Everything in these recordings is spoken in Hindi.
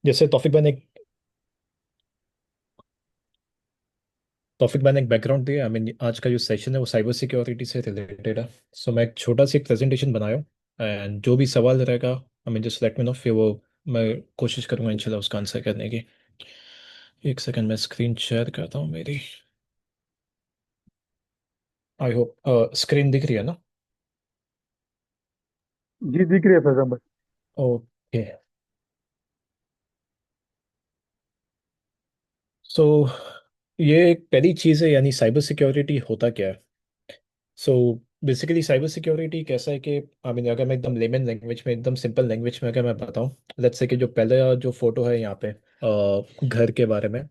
जैसे तौफिक मैंने एक बैकग्राउंड दिया। आज का जो सेशन है वो साइबर सिक्योरिटी से रिलेटेड है। सो मैं एक छोटा सी एक प्रेजेंटेशन बनाया हूँ। एंड जो भी सवाल रहेगा जस्ट लेट मी नो, फिर वो मैं कोशिश करूंगा इंशाल्लाह उसका आंसर करने की। एक सेकंड, मैं स्क्रीन शेयर करता हूँ मेरी। आई होप स्क्रीन दिख रही है ना? जी दिख रही है फैजान भाई। ओके। सो ये एक पहली चीज़ है, यानी साइबर सिक्योरिटी होता क्या है। सो बेसिकली साइबर सिक्योरिटी कैसा है कि अगर मैं एकदम लेमन लैंग्वेज में, एकदम सिंपल लैंग्वेज में अगर मैं बताऊं, लेट्स से कि जो पहला जो फोटो है यहाँ पे घर के बारे में।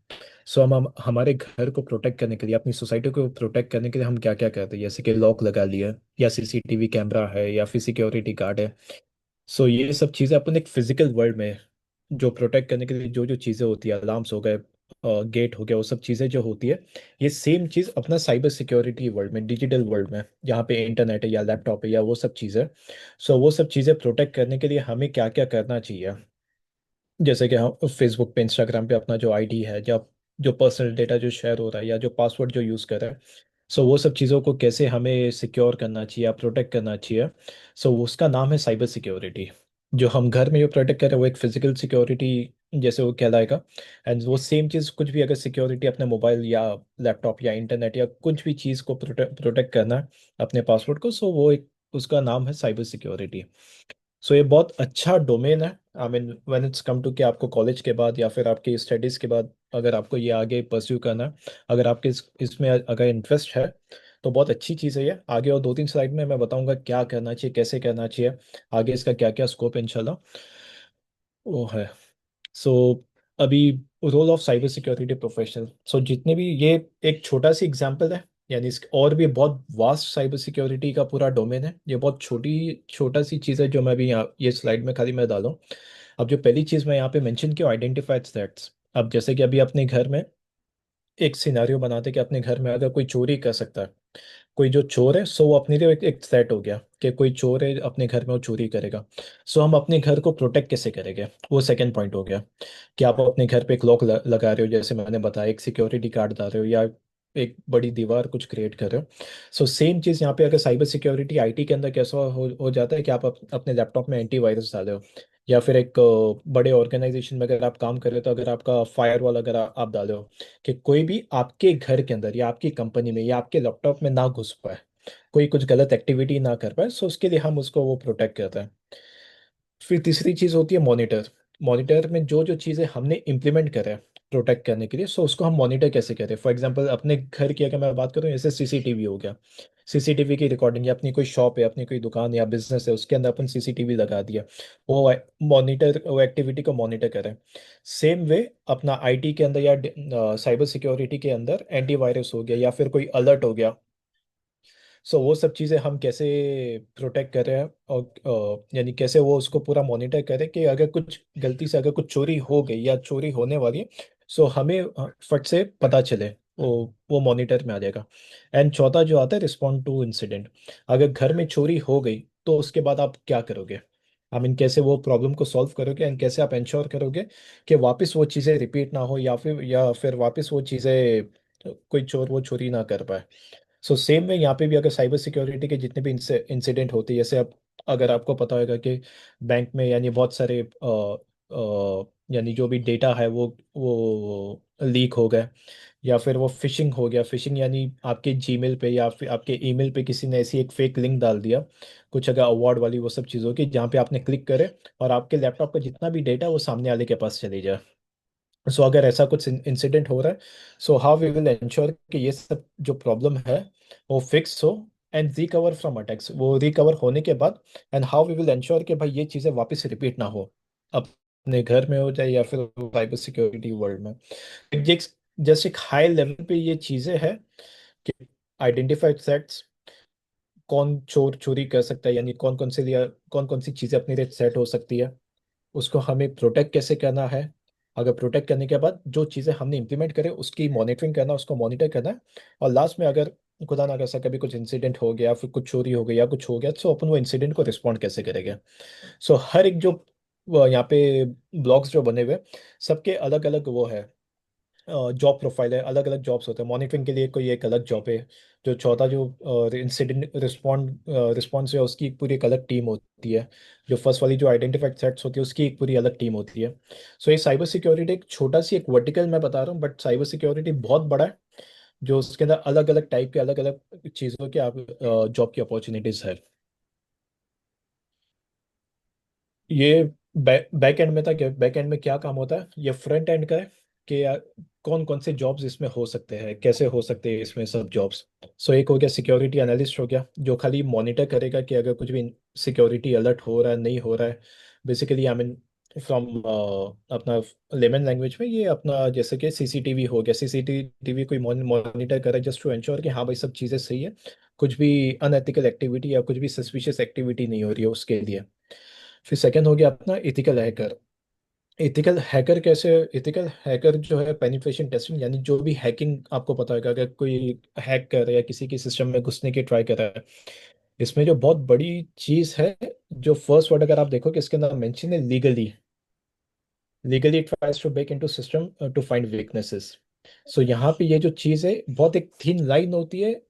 सो हम हमारे घर को प्रोटेक्ट करने के लिए, अपनी सोसाइटी को प्रोटेक्ट करने के लिए हम क्या क्या करते हैं, जैसे कि लॉक लगा लिया, या सीसीटीवी कैमरा है, या फिर सिक्योरिटी गार्ड है। सो ये सब चीज़ें अपन एक फिजिकल वर्ल्ड में जो प्रोटेक्ट करने के लिए जो जो चीज़ें होती है, अलार्म्स हो गए, गेट हो गया, वो सब चीज़ें जो होती है, ये सेम चीज़ अपना साइबर सिक्योरिटी वर्ल्ड में, डिजिटल वर्ल्ड में, जहाँ पे इंटरनेट है या लैपटॉप है या वो सब चीज़ें। सो वो सब चीज़ें प्रोटेक्ट करने के लिए हमें क्या क्या करना चाहिए। जैसे कि हम फेसबुक पे, इंस्टाग्राम पे अपना जो आईडी है, या जो पर्सनल डेटा जो शेयर हो रहा है, या जो पासवर्ड जो यूज़ कर रहा है, सो वो सब चीज़ों को कैसे हमें सिक्योर करना चाहिए या प्रोटेक्ट करना चाहिए। सो उसका नाम है साइबर सिक्योरिटी। जो हम घर में जो प्रोटेक्ट कर रहे हैं वो एक फिजिकल सिक्योरिटी जैसे वो कहलाएगा। एंड वो सेम चीज़ कुछ भी अगर सिक्योरिटी अपने मोबाइल या लैपटॉप या इंटरनेट या कुछ भी चीज़ को प्रोटेक्ट करना है, अपने पासवर्ड को, सो वो एक उसका नाम है साइबर सिक्योरिटी। सो ये बहुत अच्छा डोमेन है। व्हेन इट्स कम टू कि आपको कॉलेज के बाद या फिर आपकी स्टडीज़ के बाद अगर आपको ये आगे परस्यू करना है, अगर आपके इसमें अगर इंटरेस्ट है, तो बहुत अच्छी चीज़ है ये आगे। और 2-3 स्लाइड में मैं बताऊंगा क्या करना चाहिए, कैसे करना चाहिए, आगे इसका क्या क्या स्कोप है इंशाल्लाह वो है। सो अभी role of cyber security professional, so जितने भी ये एक छोटा सी एग्जांपल है, यानी इस और भी बहुत वास्ट साइबर सिक्योरिटी का पूरा डोमेन है। ये बहुत छोटा सी चीज़ है जो मैं भी यहाँ ये स्लाइड में खाली मैं डालूँ। अब जो पहली चीज़ मैं यहाँ पे मेंशन किया, आइडेंटिफाइड थ्रेट्स। अब जैसे कि अभी अपने घर में एक सिनेरियो बनाते कि अपने घर में अगर कोई चोरी कर सकता है, कोई जो चोर है, सो वो अपने लिए एक थ्रेट हो गया कि कोई चोर है अपने घर में, वो चोरी करेगा। सो हम अपने घर को प्रोटेक्ट कैसे करेंगे, वो सेकंड पॉइंट हो गया। कि आप अपने घर पे एक लॉक लगा रहे हो, जैसे मैंने बताया, एक सिक्योरिटी गार्ड डाल रहे हो, या एक बड़ी दीवार कुछ क्रिएट कर रहे हो। सो सेम चीज़ यहाँ पे अगर साइबर सिक्योरिटी आईटी के अंदर कैसा हो जाता है कि आप अपने लैपटॉप में एंटीवायरस डाले हो, या फिर एक बड़े ऑर्गेनाइजेशन में अगर आप काम कर रहे हो तो अगर आपका फायरवॉल अगर आप डाले हो कि कोई भी आपके घर के अंदर या आपकी कंपनी में या आपके लैपटॉप में ना घुस पाए, कोई कुछ गलत एक्टिविटी ना कर पाए, सो उसके लिए हम उसको वो प्रोटेक्ट करते हैं। फिर तीसरी चीज होती है मॉनिटर। मॉनिटर में जो जो चीजें हमने इम्प्लीमेंट करा है प्रोटेक्ट करने के लिए, सो उसको हम मॉनिटर कैसे करें। फॉर एग्जांपल अपने घर की अगर मैं बात करूँ, जैसे सीसीटीवी हो गया, सीसीटीवी की रिकॉर्डिंग, या अपनी कोई शॉप है, अपनी कोई दुकान या बिजनेस है, उसके अंदर अपन सीसीटीवी लगा दिया, वो मॉनिटर, वो एक्टिविटी को मॉनिटर करें। सेम वे अपना आईटी के अंदर या साइबर सिक्योरिटी के अंदर एंटीवायरस हो गया या फिर कोई अलर्ट हो गया, सो वो सब चीज़ें हम कैसे प्रोटेक्ट कर रहे हैं, और यानी कैसे वो उसको पूरा मॉनिटर करें कि अगर कुछ गलती से अगर कुछ चोरी हो गई या चोरी होने वाली है, सो हमें फट से पता चले, वो मॉनिटर में आ जाएगा। एंड चौथा जो आता है, रिस्पॉन्ड टू इंसिडेंट। अगर घर में चोरी हो गई तो उसके बाद आप क्या करोगे, कैसे वो प्रॉब्लम को सॉल्व करोगे, एंड कैसे आप इंश्योर करोगे कि वापस वो चीज़ें रिपीट ना हो, या फिर वापस वो चीज़ें कोई चोर वो चोरी ना कर पाए। सो सेम में यहाँ पे भी अगर साइबर सिक्योरिटी के जितने भी इंसिडेंट होते हैं, जैसे अब अगर आपको पता होगा कि बैंक में यानी बहुत सारे यानी जो भी डेटा है वो लीक हो गए, या फिर वो फिशिंग हो गया। फिशिंग यानी आपके जीमेल पे या फिर आपके ईमेल पे किसी ने ऐसी एक फेक लिंक डाल दिया, कुछ अगर अवार्ड वाली वो सब चीज़ों की, जहाँ पे आपने क्लिक करे और आपके लैपटॉप का जितना भी डेटा वो सामने वाले के पास चले जाए। सो अगर ऐसा कुछ इंसिडेंट हो रहा है, so how we will ensure कि ये सब जो प्रॉब्लम है वो फिक्स हो, एंड रिकवर फ्रॉम अटैक्स, वो रिकवर होने के बाद, and how we will ensure कि भाई ये चीज़ें वापस रिपीट ना हो, अपने घर में हो जाए या फिर साइबर सिक्योरिटी वर्ल्ड में। जस्ट एक हाई लेवल पे ये चीज़ें हैं कि आइडेंटिफाइड थ्रेट्स, कौन चोर चोरी कर सकता है, यानी कौन कौन से लिए कौन कौन सी चीज़ें अपने लिए सेट हो सकती है, उसको हमें प्रोटेक्ट कैसे करना है। अगर प्रोटेक्ट करने के बाद जो चीज़ें हमने इंप्लीमेंट करें उसकी मॉनिटरिंग करना, उसको मॉनिटर करना है। और लास्ट में अगर खुदा ना कैसा कभी कुछ इंसिडेंट हो गया, फिर कुछ चोरी हो गई या कुछ हो गया, तो अपन वो इंसिडेंट को रिस्पॉन्ड कैसे करेंगे। सो हर एक जो यहाँ पे ब्लॉग्स जो बने हुए हैं, सबके अलग अलग वो है, जॉब प्रोफाइल है, अलग अलग जॉब्स होते हैं। मॉनिटरिंग के लिए कोई एक अलग जॉब है। जो चौथा जो इंसिडेंट रिस्पॉन्स है, उसकी एक पूरी एक अलग टीम होती है। जो फर्स्ट वाली जो आइडेंटिफाइड थ्रेट्स होती है, उसकी एक पूरी अलग टीम होती है। सो ये साइबर सिक्योरिटी एक छोटा सी एक वर्टिकल मैं बता रहा हूँ, बट साइबर सिक्योरिटी बहुत बड़ा है। जो उसके अंदर अलग अलग टाइप के अलग अलग चीज़ों के आप जॉब की अपॉर्चुनिटीज है। ये बैक एंड में था क्या, बैक एंड में क्या काम होता है, ये फ्रंट एंड का है कि कौन कौन से जॉब्स इसमें हो सकते हैं, कैसे हो सकते हैं इसमें सब जॉब्स। सो एक हो गया सिक्योरिटी एनालिस्ट हो गया, जो खाली मॉनिटर करेगा कि अगर कुछ भी सिक्योरिटी अलर्ट हो रहा है नहीं हो रहा है। बेसिकली आई मीन फ्रॉम अपना लेमन लैंग्वेज में, ये अपना जैसे कि सीसीटीवी हो गया, सीसीटीवी कोई मॉनिटर करे जस्ट टू इंश्योर कि हाँ भाई सब चीज़ें सही है, कुछ भी अनएथिकल एक्टिविटी या कुछ भी सस्पिशियस एक्टिविटी नहीं हो रही है उसके लिए। फिर सेकंड हो गया अपना इथिकल हैकर। इथिकल हैकर कैसे, इथिकल हैकर जो है पेनिट्रेशन टेस्टिंग, यानी जो भी हैकिंग आपको पता होगा, अगर कोई हैक कर रहा है या किसी के सिस्टम में घुसने की ट्राई कर रहा है, इसमें जो बहुत बड़ी चीज है, जो फर्स्ट वर्ड अगर आप देखो कि इसके अंदर मेंशन है legally, legally tries to break into system to find weaknesses. So यहाँ पे ये जो चीज है बहुत एक थिन लाइन होती है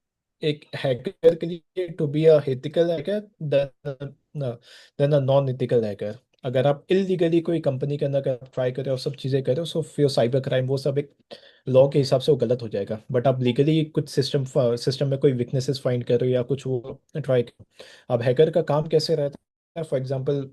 एक हैकर के लिए, to be a ethical hacker then a non ethical hacker. अगर आप इलीगली कोई कंपनी के अंदर ट्राई करें और सब चीजें करें, सो फिर साइबर क्राइम वो सब एक लॉ के हिसाब से वो गलत हो जाएगा। बट आप लीगली कुछ सिस्टम सिस्टम में कोई वीकनेसेस फाइंड करो या कुछ वो ट्राई करो। अब हैकर का काम कैसे रहता है, फॉर एग्जांपल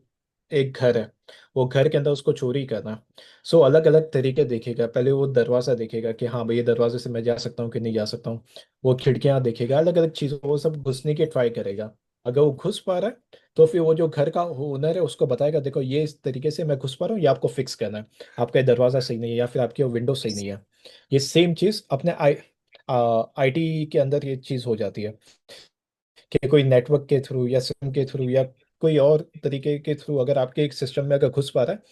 एक घर है, वो घर के अंदर उसको चोरी करना। सो अलग अलग तरीके देखेगा, पहले वो दरवाजा देखेगा कि हाँ भाई ये दरवाजे से मैं जा सकता हूँ कि नहीं जा सकता हूँ। वो खिड़कियां देखेगा, अलग अलग चीजों वो सब घुसने की ट्राई करेगा। अगर वो घुस पा रहा है, तो फिर वो जो घर का ओनर है उसको बताएगा, देखो ये इस तरीके से मैं घुस पा रहा हूँ, ये आपको फिक्स करना है, आपका ये दरवाजा सही नहीं है या फिर आपकी वो विंडो सही नहीं है। ये सेम चीज अपने आईटी के अंदर ये चीज हो जाती है कि कोई नेटवर्क के थ्रू या सिम के थ्रू या कोई और तरीके के थ्रू अगर आपके एक सिस्टम में अगर घुस पा रहा है,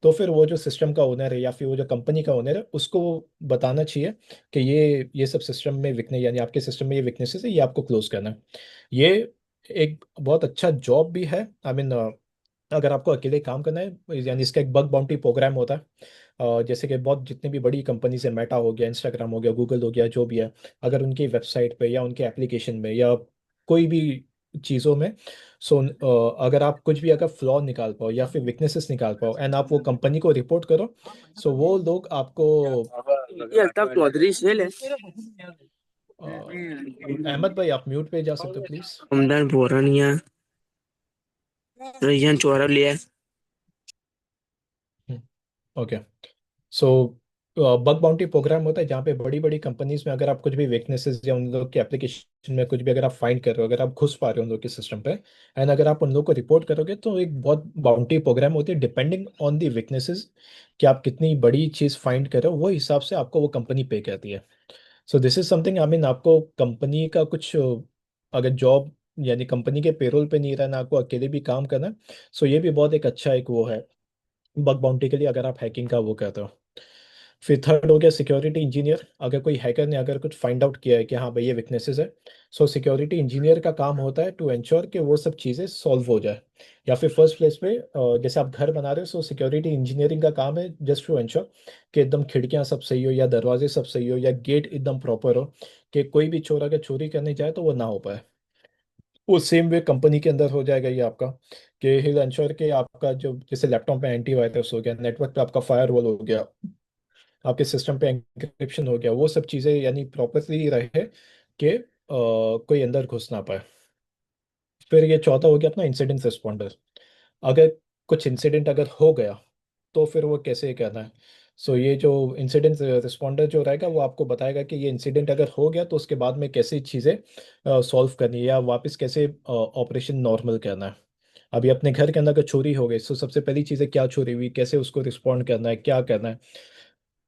तो फिर वो जो सिस्टम का ओनर है या फिर वो जो कंपनी का ओनर है उसको बताना चाहिए कि ये सब सिस्टम में वीकनेस, यानी आपके सिस्टम में ये वीकनेसेस है, ये आपको क्लोज करना है। ये एक बहुत अच्छा जॉब भी है। आई मीन अगर आपको अकेले काम करना है, यानी इसका एक बग बाउंटी प्रोग्राम होता है। जैसे कि बहुत जितने भी बड़ी कंपनीज है, मेटा हो गया, इंस्टाग्राम हो गया, गूगल हो गया, जो भी है, अगर उनकी वेबसाइट पे या उनके एप्लीकेशन में या कोई भी चीज़ों में, सो अगर आप कुछ भी अगर फ्लॉ निकाल पाओ या फिर वीकनेसेस निकाल पाओ एंड आप वो कंपनी को रिपोर्ट करो, सो वो लोग आपको अहमद भाई आप म्यूट पे जा सकते हो please. Omdan Borania Rajan Choraliya okay. So bug bounty program होता है जहाँ पे बड़ी बड़ी कंपनीज में अगर आप कुछ भी वीकनेसेस या उन लोग के एप्लीकेशन में कुछ भी अगर आप फाइंड कर रहे हो, अगर आप घुस पा रहे हो उन लोग के सिस्टम पे एंड अगर आप उन लोग को रिपोर्ट करोगे, तो एक बहुत बाउंटी प्रोग्राम होती है डिपेंडिंग ऑन दी वीकनेसेस, कि आप कितनी बड़ी चीज़ फाइंड कर रहे हो वो हिसाब से आपको वो कंपनी पे करती है। So this is something, I mean आपको कंपनी का कुछ अगर जॉब यानी कंपनी के पेरोल पे नहीं रहना, आपको अकेले भी काम करना है। सो ये भी बहुत एक अच्छा एक वो है बग बाउंटी के लिए, अगर आप हैकिंग का वो करते हो। फिर थर्ड हो गया सिक्योरिटी इंजीनियर। अगर कोई हैकर ने अगर कुछ फाइंड आउट किया है कि हाँ भाई ये वीकनेसेस है, सो सिक्योरिटी इंजीनियर का काम होता है टू एंश्योर कि वो सब चीज़ें सॉल्व हो जाए। या फिर फर्स्ट प्लेस पे जैसे आप घर बना रहे हो, सो सिक्योरिटी इंजीनियरिंग का काम है जस्ट टू एंश्योर कि एकदम खिड़कियाँ सब सही हो या दरवाजे सब सही हो या गेट एकदम प्रॉपर हो, कि कोई भी चोर अगर चोरी करने जाए तो वो ना हो पाए। वो सेम वे कंपनी के अंदर हो जाएगा ये आपका, कि हिल इंश्योर के आपका जो जैसे लैपटॉप में एंटीवायरस हो गया, नेटवर्क पे आपका फायरवॉल हो गया, आपके सिस्टम पे एंक्रिप्शन हो गया, वो सब चीज़ें यानी प्रॉपरली रहे कि कोई अंदर घुस ना पाए। फिर ये चौथा हो गया अपना इंसिडेंट रिस्पॉन्डर। अगर कुछ इंसिडेंट अगर हो गया, तो फिर वो कैसे करना है। सो ये जो इंसिडेंट रिस्पॉन्डर जो रहेगा वो आपको बताएगा कि ये इंसिडेंट अगर हो गया तो उसके बाद में कैसे चीज़ें सॉल्व करनी है या वापस कैसे ऑपरेशन नॉर्मल करना है। अभी अपने घर के अंदर अगर चोरी हो गई, तो सबसे पहली चीज़ है क्या चोरी हुई, कैसे उसको रिस्पॉन्ड करना है, क्या करना है।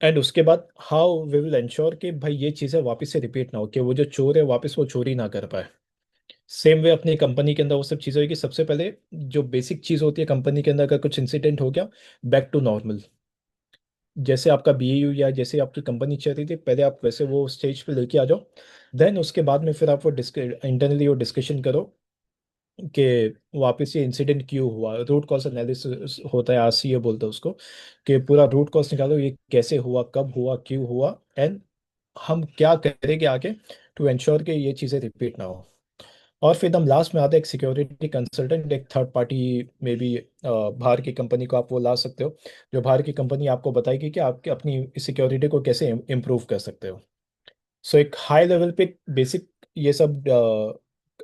एंड उसके बाद हाउ वी विल इंश्योर कि भाई ये चीज़ें वापस से रिपीट ना हो, कि वो जो चोर है वापस वो चोरी ना कर पाए। सेम वे अपनी कंपनी के अंदर वो सब चीज़ें होगी। सबसे पहले जो बेसिक चीज़ होती है कंपनी के अंदर, अगर कुछ इंसिडेंट हो गया, बैक टू नॉर्मल, जैसे आपका बीएयू या जैसे आपकी कंपनी चल रही थी पहले, आप वैसे वो स्टेज पे लेके आ जाओ। देन उसके बाद में फिर आप वो इंटरनली वो डिस्कशन करो कि वापस ये इंसिडेंट क्यों हुआ, रूट कॉज एनालिसिस होता है, आरसीए बोलते हैं उसको, कि पूरा रूट कॉज निकालो, ये कैसे हुआ, कब हुआ, क्यों हुआ, एंड हम क्या करेंगे आगे टू एंश्योर कि ये चीज़ें रिपीट ना हो। और फिर हम लास्ट में आते हैं एक सिक्योरिटी कंसल्टेंट, एक थर्ड पार्टी में भी बाहर की कंपनी को आप वो ला सकते हो, जो बाहर की कंपनी आपको बताएगी कि आपकी अपनी सिक्योरिटी को कैसे इम्प्रूव कर सकते हो। सो एक हाई लेवल पे बेसिक ये सब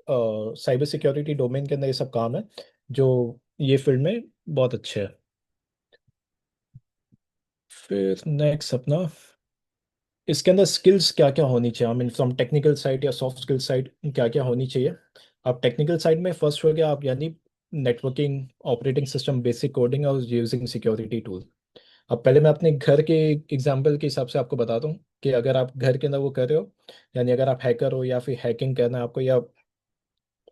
साइबर सिक्योरिटी डोमेन के अंदर ये सब काम है जो ये फील्ड में बहुत अच्छे है। फिर नेक्स्ट अपना, इसके अंदर स्किल्स क्या क्या होनी चाहिए, I mean from technical side या सॉफ्ट स्किल साइड क्या क्या होनी चाहिए। आप टेक्निकल साइड में फर्स्ट हो गया आप, यानी networking, operating system, basic coding और यूजिंग सिक्योरिटी टूल। अब पहले मैं अपने घर के एग्जांपल के हिसाब से आपको बताता हूँ कि अगर आप घर के अंदर वो कर रहे हो, यानी अगर आप हैकर हो या फिर हैकिंग करना है आपको, या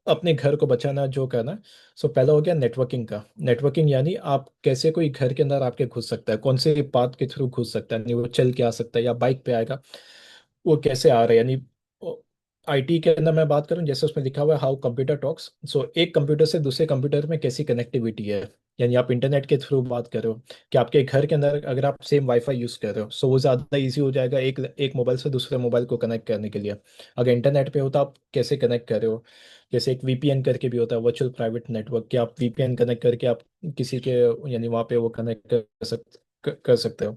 अपने घर को बचाना जो करना है। सो पहला हो गया नेटवर्किंग का। नेटवर्किंग यानी आप कैसे कोई घर के अंदर आपके घुस सकता है, कौन से पाथ के थ्रू घुस सकता है, यानी वो चल के आ सकता है या बाइक पे आएगा, वो कैसे आ रहा है। यानी आईटी के अंदर मैं बात करूं, जैसे उसमें लिखा हुआ है हाउ कंप्यूटर टॉक्स, सो एक कंप्यूटर से दूसरे कंप्यूटर में कैसी कनेक्टिविटी है। यानी आप इंटरनेट के थ्रू बात कर रहे हो कि आपके घर के अंदर अगर आप सेम वाईफाई यूज कर रहे हो, सो वो ज़्यादा इजी हो जाएगा एक एक मोबाइल से दूसरे मोबाइल को कनेक्ट करने के लिए। अगर इंटरनेट पे होता आप कैसे कनेक्ट कर रहे हो, जैसे एक वीपीएन करके भी होता है, वर्चुअल प्राइवेट नेटवर्क, कि आप वीपीएन कनेक्ट करके आप किसी के, यानी वहाँ पे वो कनेक्ट कर सकते हो।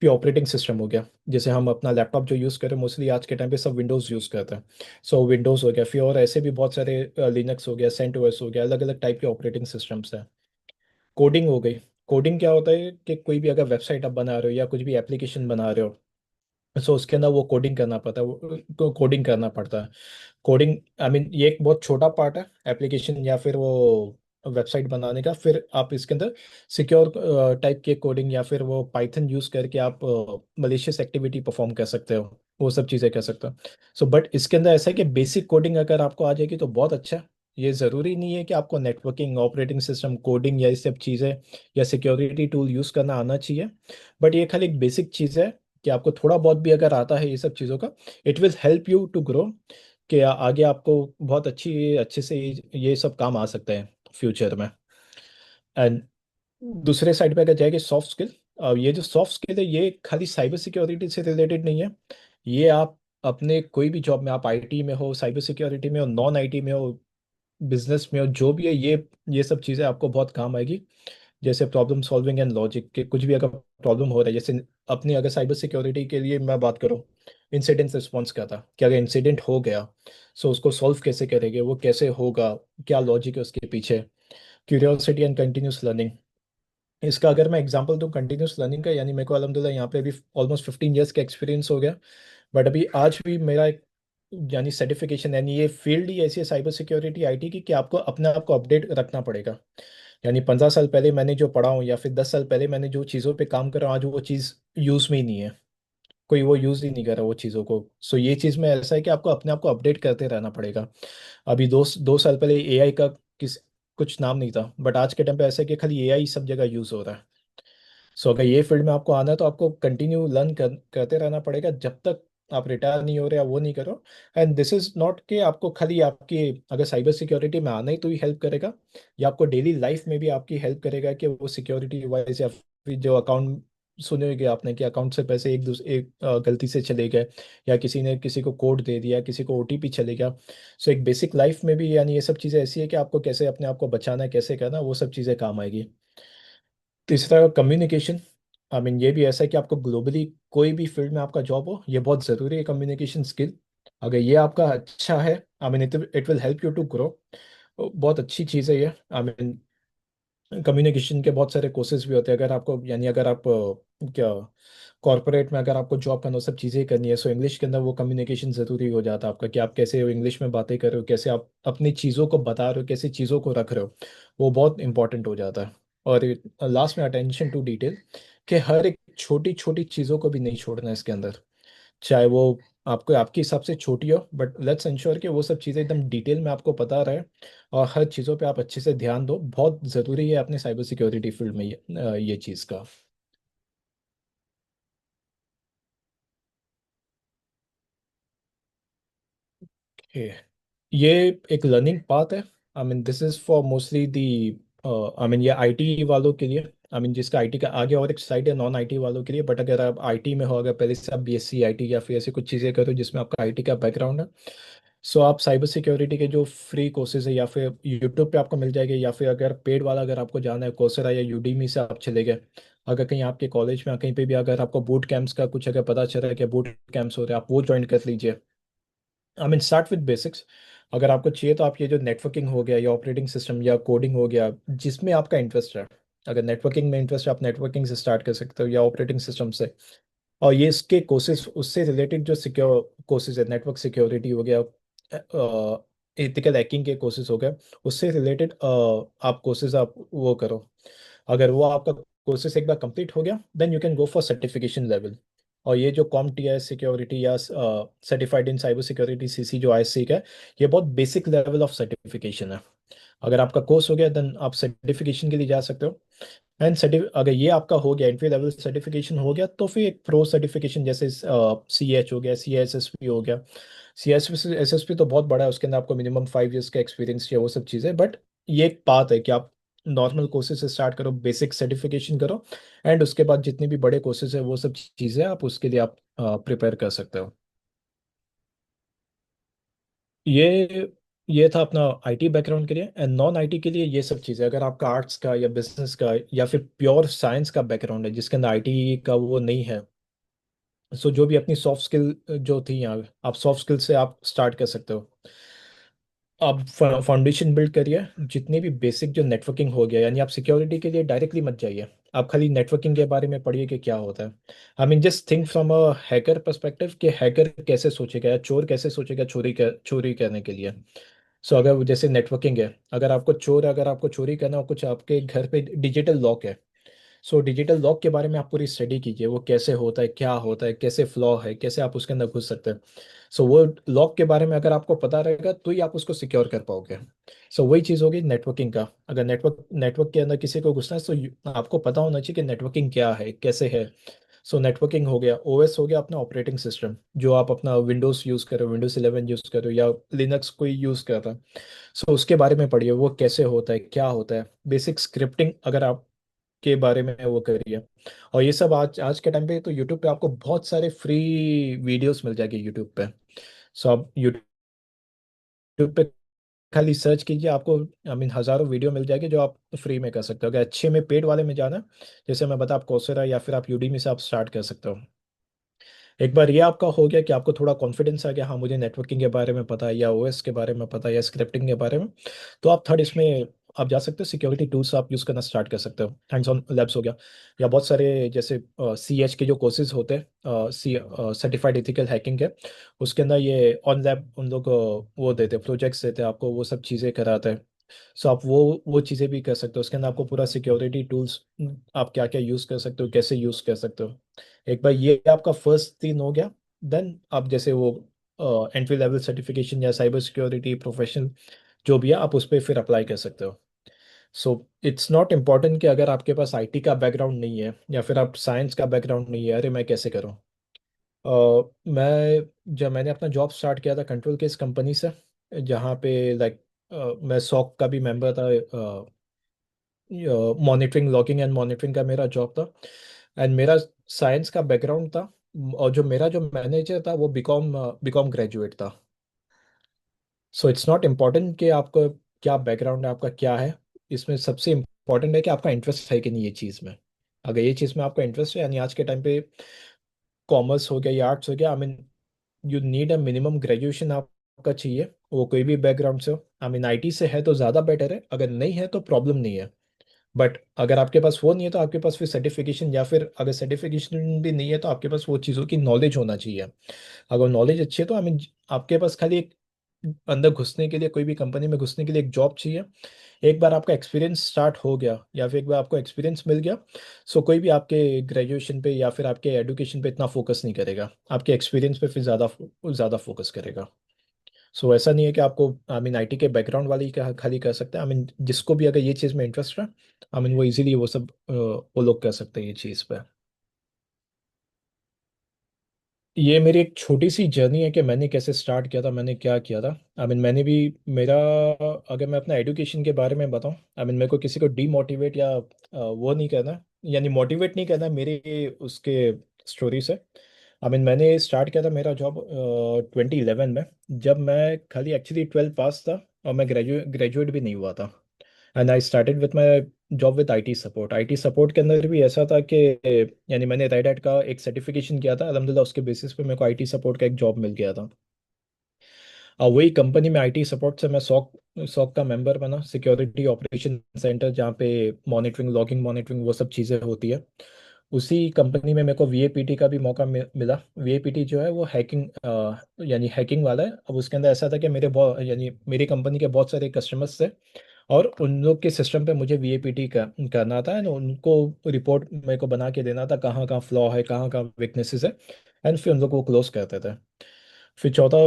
फिर ऑपरेटिंग सिस्टम हो गया, जैसे हम अपना लैपटॉप जो यूज़ करें मोस्टली आज के टाइम पे सब विंडोज़ यूज़ करते हैं। सो विंडोज़ हो गया, फिर और ऐसे भी बहुत सारे लिनक्स हो गया, सेंट ओएस हो गया, अलग अलग टाइप के ऑपरेटिंग सिस्टम्स हैं। कोडिंग हो गई। कोडिंग क्या होता है कि कोई भी अगर वेबसाइट आप बना रहे हो या कुछ भी एप्लीकेशन बना रहे हो, सो उसके अंदर वो कोडिंग करना पड़ता है, वो कोडिंग करना पड़ता है। कोडिंग, आई मीन ये एक बहुत छोटा पार्ट है एप्लीकेशन या फिर वो वेबसाइट बनाने का। फिर आप इसके अंदर सिक्योर टाइप के कोडिंग या फिर वो पाइथन यूज करके आप मलिशियस एक्टिविटी परफॉर्म कर सकते हो, वो सब चीज़ें कर सकते हो। सो बट इसके अंदर ऐसा है कि बेसिक कोडिंग अगर आपको आ जाएगी तो बहुत अच्छा है। ये ज़रूरी नहीं है कि आपको नेटवर्किंग, ऑपरेटिंग सिस्टम, कोडिंग या ये सब चीज़ें या सिक्योरिटी टूल यूज़ करना आना चाहिए। बट ये खाली एक बेसिक चीज़ है कि आपको थोड़ा बहुत भी अगर आता है ये सब चीज़ों का, it will help you to grow, कि आगे आपको बहुत अच्छे से ये सब काम आ सकते हैं फ्यूचर में। एंड दूसरे साइड पे अगर जाएंगे सॉफ्ट स्किल, ये जो सॉफ्ट स्किल है ये खाली साइबर सिक्योरिटी से रिलेटेड नहीं है। ये आप अपने कोई भी जॉब में, आप आईटी में हो, साइबर सिक्योरिटी में हो, नॉन आईटी में हो, बिजनेस में हो, जो भी है, ये सब चीज़ें आपको बहुत काम आएगी। जैसे प्रॉब्लम सॉल्विंग एंड लॉजिक, के कुछ भी अगर प्रॉब्लम हो रहा है, जैसे अपनी अगर साइबर सिक्योरिटी के लिए मैं बात करूँ, इंसिडेंट रिस्पॉन्स क्या था, कि अगर इंसिडेंट हो गया सो उसको सॉल्व कैसे करेंगे, वो कैसे होगा, क्या लॉजिक है उसके पीछे। क्यूरियोसिटी एंड कंटिन्यूस लर्निंग, इसका अगर मैं एग्जांपल दूं कंटिन्यूस लर्निंग का, यानी मेरे को अल्हम्दुलिल्लाह यहाँ पे अभी ऑलमोस्ट 15 ईयर्स का एक्सपीरियंस हो गया। बट अभी आज भी मेरा एक, यानी सर्टिफिकेशन, यानी ये फील्ड ही ऐसी है साइबर सिक्योरिटी आईटी की, कि आपको अपने आप को अपडेट रखना पड़ेगा। यानी 15 साल पहले मैंने जो पढ़ा हूँ या फिर 10 साल पहले मैंने जो चीज़ों पे काम कर रहा हूँ, आज वो चीज़ यूज़ में ही नहीं है, कोई वो यूज़ ही नहीं कर रहा वो चीज़ों को। सो ये चीज़ में ऐसा है कि आपको अपने आप को अपडेट करते रहना पड़ेगा। अभी दो साल पहले एआई का किस कुछ नाम नहीं था, बट आज के टाइम पे ऐसा है कि खाली एआई सब जगह यूज़ हो रहा है। सो अगर ये फील्ड में आपको आना है तो आपको कंटिन्यू करते रहना पड़ेगा जब तक आप रिटायर नहीं हो रहे या वो नहीं करो। एंड दिस इज नॉट कि आपको खाली आपकी अगर साइबर सिक्योरिटी में आना ही तो ही हेल्प करेगा, या आपको डेली लाइफ में भी आपकी हेल्प करेगा, कि वो सिक्योरिटी वाइज, या फिर जो अकाउंट सुनेंगे आपने कि अकाउंट से पैसे गलती से चले गए, या किसी ने किसी को कोड दे दिया, किसी को ओटीपी चले गया। सो एक बेसिक लाइफ में भी, यानी ये सब चीज़ें ऐसी है कि आपको कैसे अपने आप को बचाना है, कैसे करना है, वो सब चीज़ें काम आएगी। तीसरा कम्युनिकेशन, आई मीन ये भी ऐसा है कि आपको ग्लोबली कोई भी फील्ड में आपका जॉब हो, ये बहुत ज़रूरी है कम्युनिकेशन स्किल। अगर ये आपका अच्छा है, I mean it will help you to grow. बहुत अच्छी चीज़ है ये, आई मीन कम्युनिकेशन के बहुत सारे कोर्सेज भी होते हैं। अगर आपको, यानी अगर आप क्या कॉर्पोरेट में अगर आपको जॉब करना हो, सब चीज़ें करनी है, सो इंग्लिश के अंदर वो कम्युनिकेशन ज़रूरी हो जाता है आपका, कि आप कैसे इंग्लिश में बातें कर रहे हो, कैसे आप अपनी चीज़ों को बता रहे हो, कैसे चीज़ों को रख रहे हो, वो बहुत इंपॉर्टेंट हो जाता है। और लास्ट में अटेंशन टू डिटेल, कि हर एक छोटी छोटी चीज़ों को भी नहीं छोड़ना है इसके अंदर, चाहे वो आपको आपके हिसाब से छोटी हो, बट लेट्स इंश्योर कि वो सब चीज़ें एकदम डिटेल में आपको पता रहे, और हर चीज़ों पे आप अच्छे से ध्यान दो। बहुत ज़रूरी है अपने साइबर सिक्योरिटी फील्ड में ये चीज़ का। ये ये एक लर्निंग पाथ है। I mean this is for mostly the, I mean ये आईटी वालों के लिए। आई मीन जिसका आईटी का आगे और एक साइड है नॉन आईटी वालों के लिए, बट अगर आप आईटी में हो, अगर पहले से आप बीएससी आईटी या फिर ऐसी कुछ चीज़ें करो जिसमें आपका आईटी का बैकग्राउंड है, सो आप साइबर सिक्योरिटी के जो फ्री कोर्सेज है या फिर यूट्यूब पे आपको मिल जाएंगे, या फिर अगर पेड वाला अगर आपको जाना है कोर्सेरा या यूडीमी से आप चले गए, अगर कहीं आपके कॉलेज में या कहीं पे भी अगर आपको बूट कैंप्स का कुछ अगर पता चल रहा है कि बूट कैंप्स हो रहे हैं, आप वो ज्वाइन कर लीजिए। I mean start with basics. अगर आपको चाहिए तो आप ये जो नेटवर्किंग हो गया या ऑपरेटिंग सिस्टम या कोडिंग हो गया, जिसमें आपका इंटरेस्ट है, अगर नेटवर्किंग में इंटरेस्ट है आप नेटवर्किंग से स्टार्ट कर सकते हो या ऑपरेटिंग सिस्टम से। और ये इसके कोर्सेज उससे रिलेटेड जो सिक्योर कोर्सेज है, नेटवर्क सिक्योरिटी हो गया, एथिकल हैकिंग के कोर्सेज हो गए, उससे रिलेटेड आप कोर्सेज आप वो करो। अगर वो आपका कोर्सेज एक बार कंप्लीट हो गया, then you can go for certification level. और ये जो कॉम टी आई सिक्योरिटी या certified in cyber security CC जो आईएससी का है, ये बहुत बेसिक लेवल ऑफ सर्टिफिकेशन है। अगर आपका कोर्स हो गया देन आप सर्टिफिकेशन के लिए जा सकते हो। एंड सर्टिफ अगर ये आपका हो गया, एंट्री लेवल सर्टिफिकेशन हो गया, तो फिर एक प्रो सर्टिफिकेशन जैसे सी एच हो गया, सी एस एस पी हो गया। C S S S P तो बहुत बड़ा है, उसके अंदर आपको मिनिमम 5 ईयर्स का एक्सपीरियंस चाहिए, वो सब चीज़ें। बट ये एक बात है कि आप नॉर्मल कोर्सेज से स्टार्ट करो, बेसिक सर्टिफिकेशन करो, एंड उसके बाद जितने भी बड़े कोर्सेज है वो सब चीज़ें आप उसके लिए आप प्रिपेयर कर सकते हो। ये ये था अपना आईटी बैकग्राउंड के लिए। एंड नॉन आईटी के लिए ये सब चीज़ें, अगर आपका आर्ट्स का या बिजनेस का या फिर प्योर साइंस का बैकग्राउंड है जिसके अंदर आईटी का वो नहीं है, सो जो भी अपनी सॉफ्ट स्किल जो थी यहाँ, आप सॉफ्ट स्किल से आप स्टार्ट कर सकते हो। आप फाउंडेशन बिल्ड करिए, जितनी भी बेसिक जो नेटवर्किंग हो गया, यानी आप सिक्योरिटी के लिए डायरेक्टली मत जाइए, आप खाली नेटवर्किंग के बारे में पढ़िए कि क्या होता है। I mean just think from a hacker perspective कि हैकर कैसे सोचेगा या चोर कैसे सोचेगा चोरी करने के लिए। सो अगर जैसे नेटवर्किंग है, अगर आपको चोरी करना हो, कुछ आपके घर पे डिजिटल लॉक है, सो डिजिटल लॉक के बारे में आप पूरी स्टडी कीजिए, वो कैसे होता है, क्या होता है, कैसे फ्लॉ है, कैसे आप उसके अंदर घुस सकते हैं। सो वो लॉक के बारे में अगर आपको पता रहेगा तो ही आप उसको सिक्योर कर पाओगे। सो वही चीज़ होगी नेटवर्किंग का। अगर नेटवर्क नेटवर्क के अंदर किसी को घुसना है तो आपको पता होना चाहिए कि नेटवर्किंग क्या है, कैसे है। सो नेटवर्किंग हो गया, ओएस हो गया अपना ऑपरेटिंग सिस्टम, जो आप अपना विंडोज़ यूज़ करो, विंडोज़ 11 यूज़ करो या लिनक्स कोई यूज़ कर रहा है, सो उसके बारे में पढ़िए, वो कैसे होता है, क्या होता है। बेसिक स्क्रिप्टिंग अगर आप के बारे में वो करिए। और ये सब आज आज के टाइम पे तो यूट्यूब पे आपको बहुत सारे फ्री वीडियोस मिल जाएंगे यूट्यूब पे। सो आप यूट्यूब पे खाली सर्च कीजिए, आपको आई मीन हज़ारों वीडियो मिल जाएंगे जो आप फ्री में कर सकते हो। अगर अच्छे में पेड वाले में जाना है, जैसे मैं बता, आप कोर्सेरा या फिर आप यूडीमी से आप स्टार्ट कर सकते हो। एक बार ये आपका हो गया कि आपको थोड़ा कॉन्फिडेंस आ गया, हाँ मुझे नेटवर्किंग के बारे में पता है या ओएस के बारे में पता है या स्क्रिप्टिंग के बारे में, तो आप थर्ड इसमें आप जा सकते हो, सिक्योरिटी टूल्स आप यूज़ करना स्टार्ट कर सकते हो। हैंड्स ऑन लैब्स हो गया, या बहुत सारे जैसे सी एच के जो कोर्सेज होते हैं, सी सर्टिफाइड एथिकल हैकिंग के, उसके अंदर ये ऑन लैब उन लोग वो देते हैं, प्रोजेक्ट्स देते हैं आपको, वो सब चीज़ें कराते हैं। सो आप वो चीज़ें भी कर सकते हो, उसके अंदर आपको पूरा सिक्योरिटी टूल्स आप क्या क्या यूज़ कर सकते हो, कैसे यूज़ कर सकते हो। एक बार ये आपका फर्स्ट तीन हो गया, देन आप जैसे वो एंट्री लेवल सर्टिफिकेशन या साइबर सिक्योरिटी प्रोफेशनल जो भी है, आप उस पर फिर अप्लाई कर सकते हो। सो इट्स नॉट इम्पॉर्टेंट कि अगर आपके पास आईटी का बैकग्राउंड नहीं है या फिर आप साइंस का बैकग्राउंड नहीं है, अरे मैं कैसे करूँ। मैं जब मैंने अपना जॉब स्टार्ट किया था कंट्रोल केस कंपनी से, जहाँ पे लाइक मैं सॉक का भी मेंबर था, मॉनिटरिंग, लॉगिंग एंड मॉनिटरिंग का मेरा जॉब था। एंड मेरा साइंस का बैकग्राउंड था, और जो मेरा जो मैनेजर था वो बीकॉम बीकॉम ग्रेजुएट था। सो इट्स नॉट इम्पॉर्टेंट कि आपका क्या बैकग्राउंड है, आपका क्या है। इसमें सबसे इम्पॉर्टेंट है कि आपका इंटरेस्ट है कि नहीं ये चीज़ में। अगर ये चीज़ में आपका इंटरेस्ट है, यानी आज के टाइम पे कॉमर्स हो गया या आर्ट्स हो गया, I mean you need a minimum graduation आपका चाहिए, वो कोई भी बैकग्राउंड से हो। आई मीन आईटी से है तो ज़्यादा बेटर है, अगर नहीं है तो प्रॉब्लम नहीं है। बट अगर आपके पास वो नहीं है तो आपके पास फिर सर्टिफिकेशन, या फिर अगर सर्टिफिकेशन भी नहीं है तो आपके पास वो चीज़ों की नॉलेज होना चाहिए। अगर नॉलेज अच्छी है तो आई मीन आपके पास खाली एक अंदर घुसने के लिए, कोई भी कंपनी में घुसने के लिए एक जॉब चाहिए। एक बार आपका एक्सपीरियंस स्टार्ट हो गया या फिर एक बार आपको एक्सपीरियंस मिल गया, सो कोई भी आपके ग्रेजुएशन पे या फिर आपके एडुकेशन पे इतना फोकस नहीं करेगा, आपके एक्सपीरियंस पे फिर ज़्यादा ज़्यादा फोकस करेगा। सो ऐसा नहीं है कि आपको आई मीन आईटी के बैकग्राउंड वाले ही खाली कर सकते हैं। आई मीन जिसको भी अगर ये चीज़ में इंटरेस्ट है, आई मीन वो इजीली वो सब वो लोग कर सकते हैं ये चीज़ पे। ये मेरी एक छोटी सी जर्नी है कि मैंने कैसे स्टार्ट किया था, मैंने क्या किया था। मैंने भी मेरा, अगर मैं अपना एजुकेशन के बारे में बताऊं, मेरे को किसी को डीमोटिवेट या वो नहीं करना, यानी मोटिवेट नहीं करना मेरे उसके स्टोरी से। मैंने स्टार्ट किया था मेरा जॉब 2011 में, जब मैं खाली एक्चुअली 12 पास था और मैं ग्रेजुएट ग्रेजुएट भी नहीं हुआ था। And I started with my job with IT support. IT support के अंदर भी ऐसा था कि यानी मैंने रेड हैट का एक सर्टिफिकेशन किया था, अल्हम्दुलिल्लाह उसके बेसिस पे मेरे को आईटी सपोर्ट का एक जॉब मिल गया था। और वही कंपनी में आईटी सपोर्ट से मैं सॉक सॉक का मेंबर बना, सिक्योरिटी ऑपरेशन सेंटर, जहाँ पे मॉनिटरिंग, लॉगिंग, मॉनिटरिंग वो सब चीज़ें होती है। उसी कंपनी में मेरे को वीएपीटी का भी मौका मिला। वीएपीटी जो है वो हैकिंग, यानी हैकिंग वाला है। अब उसके अंदर ऐसा था कि मेरे बहुत, यानी मेरी कंपनी के बहुत सारे कस्टमर्स थे, और उन लोग के सिस्टम पे मुझे वीएपीटी करना था, एंड उनको रिपोर्ट मेरे को बना के देना था, कहाँ कहाँ फ्लॉ है, कहाँ कहाँ वीकनेसेस है, एंड फिर उन लोग को क्लोज करते थे। फिर चौथा,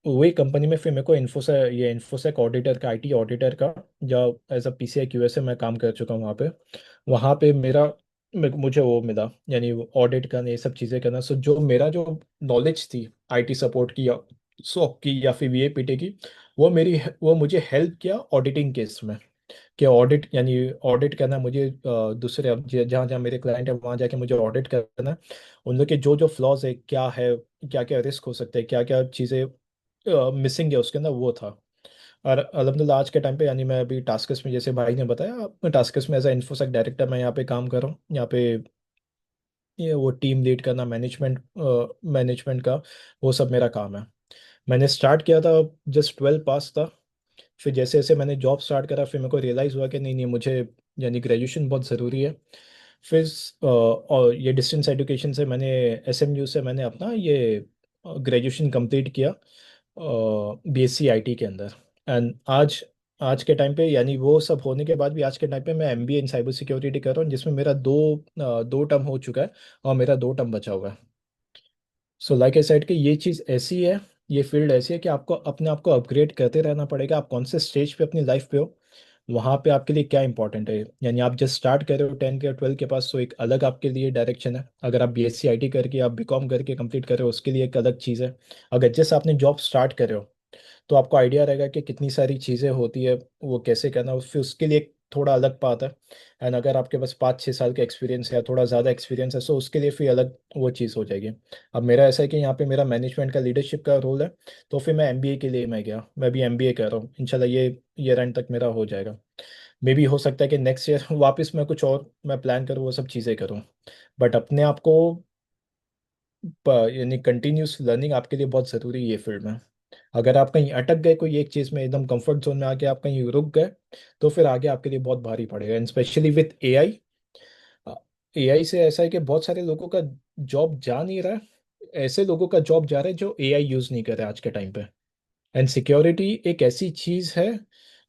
वही कंपनी में फिर मेरे को इन्फोसेक ऑडिटर का, आईटी ऑडिटर का, जो एज अ पीसीआई क्यूए मैं काम कर चुका हूँ वहाँ पे। वहाँ पे मुझे वो मिला, यानी ऑडिट करना, ये सब चीज़ें करना। सो जो मेरा जो नॉलेज थी आईटी सपोर्ट की, या सॉक की, या फिर वीएपीटी की, वो मुझे हेल्प किया ऑडिटिंग केस में। कि ऑडिट, यानी ऑडिट करना मुझे, दूसरे जहाँ जहाँ मेरे क्लाइंट है वहाँ जाके मुझे ऑडिट करना है। उन लोग के जो जो फ्लॉज है, क्या है, क्या क्या रिस्क हो सकते हैं, क्या क्या चीज़ें मिसिंग है उसके अंदर, वो था। और अल्हम्दुलिल्लाह आज के टाइम पे, यानी मैं अभी टास्कस में, जैसे भाई ने बताया, टास्कस में एज अ इन्फोसेक डायरेक्टर मैं यहाँ पे काम कर रहा हूँ। यहाँ पे ये वो टीम लीड करना, मैनेजमेंट का, वो सब मेरा काम है। मैंने स्टार्ट किया था, जस्ट 12 पास था। फिर जैसे जैसे मैंने जॉब स्टार्ट करा, फिर मेरे को रियलाइज़ हुआ कि नहीं नहीं, मुझे यानी ग्रेजुएशन बहुत ज़रूरी है। फिर और ये डिस्टेंस एजुकेशन से मैंने, एसएमयू से मैंने अपना ये ग्रेजुएशन कंप्लीट किया, बीएससी आईटी के अंदर। एंड आज आज के टाइम पे, यानी वो सब होने के बाद भी आज के टाइम पे मैं एमबीए इन साइबर सिक्योरिटी कर रहा हूँ, जिसमें मेरा दो टर्म हो चुका है, और मेरा दो टर्म बचा हुआ है। सो लाइक आई सेड कि ये चीज़ ऐसी है, ये फील्ड ऐसी है कि आपको अपने आप को अपग्रेड करते रहना पड़ेगा। आप कौन से स्टेज पे अपनी लाइफ पे हो, वहाँ पे आपके लिए क्या इंपॉर्टेंट है। यानी आप जस्ट स्टार्ट कर रहे हो 10 के 12 के पास, तो एक अलग आपके लिए डायरेक्शन है। अगर आप बीएससी आईटी करके, आप बीकॉम करके कंप्लीट कर रहे हो, उसके लिए एक अलग चीज़ है। अगर जस्ट आपने जॉब स्टार्ट कर रहे हो, तो आपको आइडिया रहेगा कि कितनी सारी चीज़ें होती है, वो कैसे करना, फिर उसके लिए एक थोड़ा अलग पाथ है। एंड अगर आपके पास 5-6 साल का एक्सपीरियंस है या थोड़ा ज़्यादा एक्सपीरियंस है, तो उसके लिए फिर अलग वो चीज़ हो जाएगी। अब मेरा ऐसा है कि यहाँ पे मेरा मैनेजमेंट का, लीडरशिप का रोल है। तो फिर मैं एमबीए के लिए मैं गया, मैं भी एमबीए कर रहा हूँ, इंशाल्लाह ये ईयर एंड तक मेरा हो जाएगा। मे भी हो सकता है कि नेक्स्ट ईयर वापस मैं कुछ और मैं प्लान करूँ, वो सब चीज़ें करूँ। बट अपने आप को यानी कंटिन्यूस लर्निंग आपके लिए बहुत ज़रूरी है ये फील्ड में। अगर आप कहीं अटक गए कोई एक चीज़ में, एकदम कंफर्ट जोन में आके आप कहीं रुक गए, तो फिर आगे आपके लिए बहुत भारी पड़ेगा। And specially with AI, AI से ऐसा है कि बहुत सारे लोगों का जॉब जा नहीं रहा है, ऐसे लोगों का जॉब जा रहा है जो एआई यूज़ नहीं कर रहे आज के टाइम पे। एंड सिक्योरिटी एक ऐसी चीज़ है,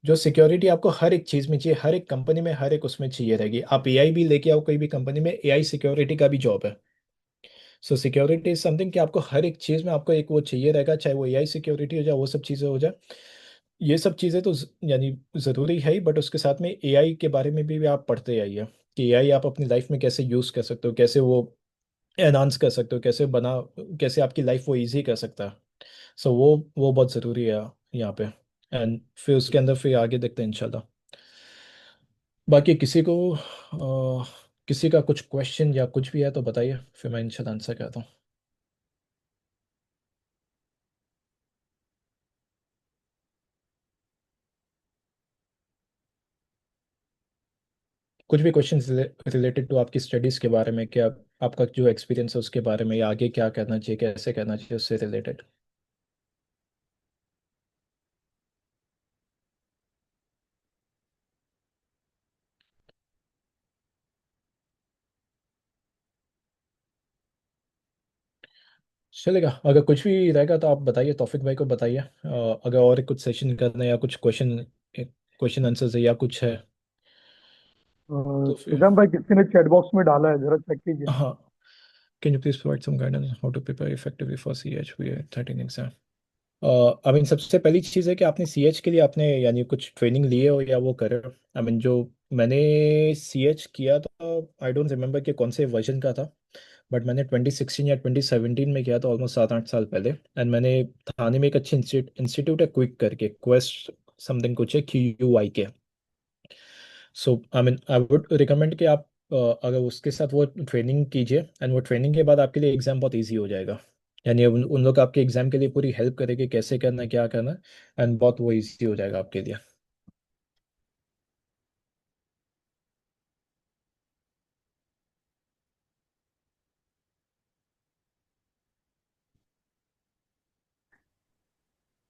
जो सिक्योरिटी आपको हर एक चीज़ में चाहिए, हर एक कंपनी में, हर एक उसमें चाहिए रहेगी। आप एआई भी लेके आओ कोई भी कंपनी में, एआई सिक्योरिटी का भी जॉब है। सो सिक्योरिटी इज समथिंग कि आपको हर एक चीज़ में आपको एक वो चाहिए रहेगा, चाहे वो एआई सिक्योरिटी हो जाए, वो सब चीज़ें हो जाए। ये सब चीज़ें तो यानी ज़रूरी है ही, बट उसके साथ में एआई के बारे में भी आप पढ़ते आइए कि एआई आप अपनी लाइफ में कैसे यूज़ कर सकते हो, कैसे वो एनहांस कर सकते हो, कैसे आपकी लाइफ वो इजी कर सकता है। सो वो बहुत ज़रूरी है यहाँ पे। एंड फिर उसके अंदर फिर आगे देखते हैं इंशाल्लाह। बाकी किसी का कुछ क्वेश्चन या कुछ भी है तो बताइए, फिर मैं इंशाल्लाह आंसर करता हूँ। कुछ भी क्वेश्चन रिलेटेड टू आपकी स्टडीज़ के बारे में, क्या आपका जो एक्सपीरियंस है उसके बारे में, या आगे क्या करना चाहिए, कैसे करना चाहिए, उससे रिलेटेड। चलेगा, अगर कुछ भी रहेगा तो आप बताइए, तौफिक भाई को बताइए। अगर और कुछ सेशन करना है, या कुछ क्वेश्चन क्वेश्चन आंसर्स है या कुछ है, तो फिर। निजाम भाई किसी ने चैट बॉक्स में डाला है, जरा चेक कीजिए। हाँ, can you please provide some guidance how to prepare effectively for C H P 13 exam. सबसे पहली चीज़ है कि आपने सी एच के लिए आपने यानी कुछ ट्रेनिंग लिए हो या वो करे हो। जो मैंने सी एच किया था, आई डोंट रिमेम्बर कि कौन से वर्जन का था, बट मैंने 2016 या 2017 में किया था, ऑलमोस्ट 7-8 साल पहले। एंड मैंने थाने में एक अच्छी इंस्टीट्यूट है क्विक करके, क्वेस्ट समथिंग कुछ है, QUIK। So I mean I would recommend कि आप अगर उसके साथ वो ट्रेनिंग कीजिए, एंड वो ट्रेनिंग के बाद आपके लिए एग्ज़ाम बहुत इजी हो जाएगा। यानी उन लोग आपके एग्ज़ाम के लिए पूरी हेल्प करेंगे, कैसे करना है, क्या करना है, एंड बहुत वो इजी हो जाएगा आपके लिए।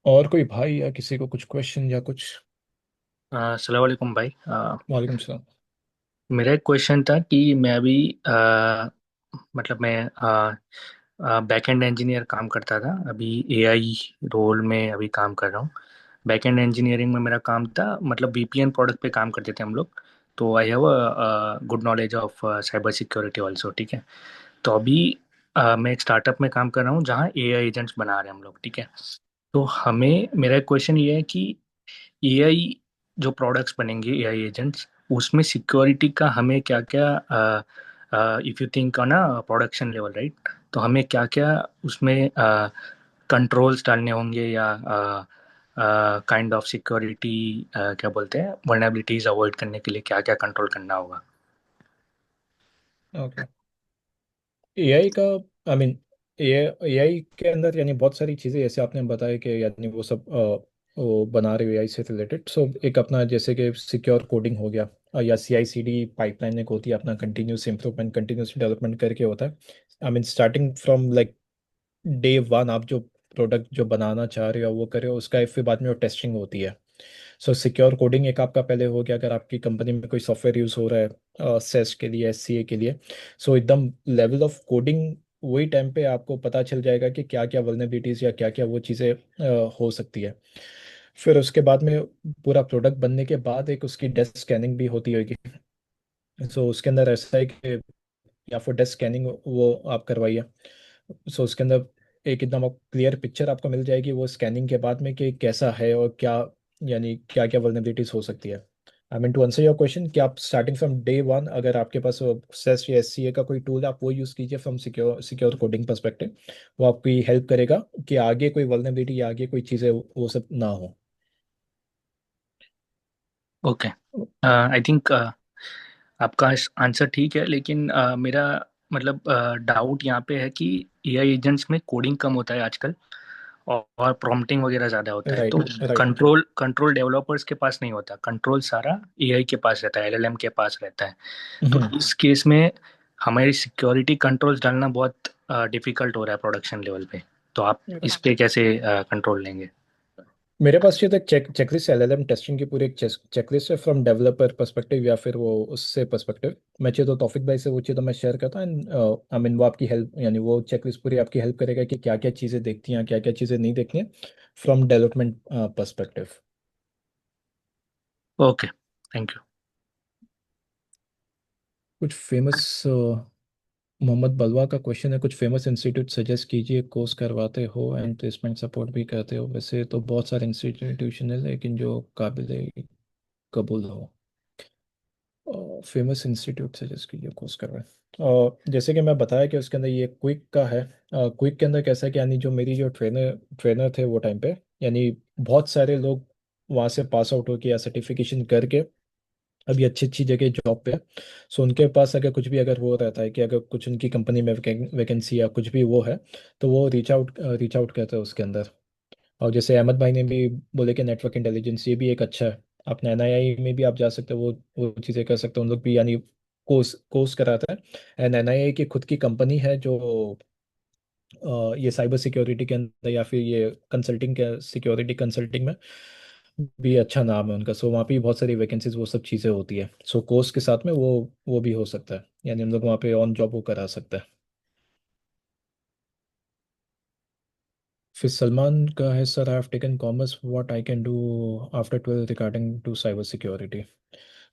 और कोई भाई या किसी को कुछ क्वेश्चन या कुछ? अस्सलाम वालेकुम भाई। वालेकुम सलाम। मेरा एक क्वेश्चन था कि मैं अभी मतलब मैं बैक एंड इंजीनियर काम करता था, अभी एआई रोल में अभी काम कर रहा हूँ। बैक एंड इंजीनियरिंग में मेरा काम था, मतलब वीपीएन प्रोडक्ट पे काम करते थे हम लोग। तो I have good knowledge of cyber security also, ठीक है। तो अभी मैं एक स्टार्टअप में काम कर रहा हूँ जहाँ एआई एजेंट्स बना रहे हैं हम लोग, ठीक है। तो हमें मेरा एक क्वेश्चन ये है कि एआई जो प्रोडक्ट्स बनेंगे, एआई एजेंट्स, उसमें सिक्योरिटी का हमें क्या क्या, if you think on a production level, right, तो हमें क्या क्या उसमें कंट्रोल्स डालने होंगे, या काइंड ऑफ सिक्योरिटी, क्या बोलते हैं, वर्नेबिलिटीज अवॉइड करने के लिए क्या क्या कंट्रोल करना होगा। ओके। एआई का, आई मीन एआई के अंदर यानी बहुत सारी चीज़ें, जैसे आपने बताया कि यानी वो सब वो बना रहे हो एआई से रिलेटेड। सो एक अपना जैसे कि सिक्योर कोडिंग हो गया, या CI/CD पाइपलाइन एक होती है अपना, कंटिन्यूस इंप्रूवमेंट, कंटिन्यूस डेवलपमेंट करके होता है। I mean starting from like day 1, आप जो प्रोडक्ट जो बनाना चाह रहे हो वो करे हो, उसका फिर बाद में वो टेस्टिंग होती है। सो सिक्योर कोडिंग एक आपका पहले हो गया, अगर आपकी कंपनी में कोई सॉफ्टवेयर यूज़ हो रहा है सेस के लिए, SCA के लिए। सो एकदम लेवल ऑफ कोडिंग वही टाइम पे आपको पता चल जाएगा कि क्या क्या वल्नरेबिलिटीज़ या क्या क्या वो चीज़ें हो सकती है। फिर उसके बाद में पूरा प्रोडक्ट बनने के बाद एक उसकी डेस्क स्कैनिंग भी होती होगी। सो उसके अंदर ऐसा है कि या फिर डेस्क स्कैनिंग वो आप करवाइए। सो उसके अंदर एक एकदम आप क्लियर पिक्चर आपको मिल जाएगी वो स्कैनिंग के बाद में, कि कैसा है और क्या, यानी क्या क्या वल्नरेबिलिटीज हो सकती है। I mean to answer your question, कि आप स्टार्टिंग फ्रॉम डे 1, अगर आपके पास सेस या SCA का कोई टूल है, आप वो यूज़ कीजिए from secure secure coding perspective. वो आपकी हेल्प करेगा कि आगे कोई वल्नरेबिलिटी या आगे कोई चीज़ें वो सब ना हो। ओके, आई थिंक आपका आंसर ठीक है, लेकिन मेरा मतलब डाउट यहाँ पे है कि एआई एजेंट्स में कोडिंग कम होता है आजकल, और प्रॉम्प्टिंग वगैरह ज़्यादा होता है, तो राइट, राइट। कंट्रोल डेवलपर्स के पास नहीं होता, कंट्रोल सारा एआई के पास रहता है, एलएलएम के पास रहता है। तो इस केस में हमारी सिक्योरिटी कंट्रोल्स डालना बहुत डिफिकल्ट हो रहा है प्रोडक्शन लेवल पे। तो आप इस पे कैसे कंट्रोल लेंगे? मेरे पास ये तो एक चेकलिस्ट LLM टेस्टिंग की पूरी एक चेकलिस्ट है, फ्रॉम डेवलपर पर्सपेक्टिव या फिर वो उससे पर्सपेक्टिव। मैं चाहिए तो तौफिक भाई से वो चीज़ तो मैं शेयर करता हूँ, एंड आई मीन वो आपकी हेल्प, यानी वो चेकलिस्ट पूरी आपकी हेल्प करेगा कि क्या क्या चीज़ें देखती हैं, क्या क्या चीज़ें नहीं देखनी है, from development perspective. Okay, thank you. कुछ फेमस, मोहम्मद बलवा का क्वेश्चन है, कुछ फेमस इंस्टीट्यूट सजेस्ट कीजिए, कोर्स करवाते हो एंड प्लेसमेंट सपोर्ट भी करते हो। वैसे तो बहुत सारे इंस्टीट्यूशन है, लेकिन जो काबिल कबूल हो। फेमस इंस्टीट्यूट सजेस्ट कीजिए कोर्स कर रहे हैं। और जैसे कि मैं बताया कि उसके अंदर ये क्विक का है। क्विक के अंदर कैसा है कि यानी जो मेरी जो ट्रेनर ट्रेनर थे वो टाइम पे, यानी बहुत सारे लोग वहाँ से पास आउट होके या सर्टिफिकेशन करके अभी अच्छी अच्छी जगह जॉब पे है। सो उनके पास अगर कुछ भी अगर वो रहता है कि अगर कुछ उनकी कंपनी में वैकेंसी या कुछ भी वो है, तो वो रीच आउट करते हैं उसके अंदर। और जैसे अहमद भाई ने भी बोले कि नेटवर्क इंटेलिजेंस ये भी एक अच्छा है। अपने NII में भी आप जा सकते हो, वो चीज़ें कर सकते हो। उन लोग भी यानी कोर्स कोर्स कराता है। एंड NII की खुद की कंपनी है जो ये साइबर सिक्योरिटी के अंदर या फिर ये कंसल्टिंग के, सिक्योरिटी कंसल्टिंग में भी अच्छा नाम है उनका। सो वहाँ पे भी बहुत सारी वैकेंसीज वो सब चीज़ें होती है। सो कोर्स के साथ में वो भी हो सकता है, यानी हम लोग वहाँ पे ऑन जॉब वो करा सकते हैं। फिर सलमान का है, sir I have taken commerce, what I can do after 12 regarding to cyber security.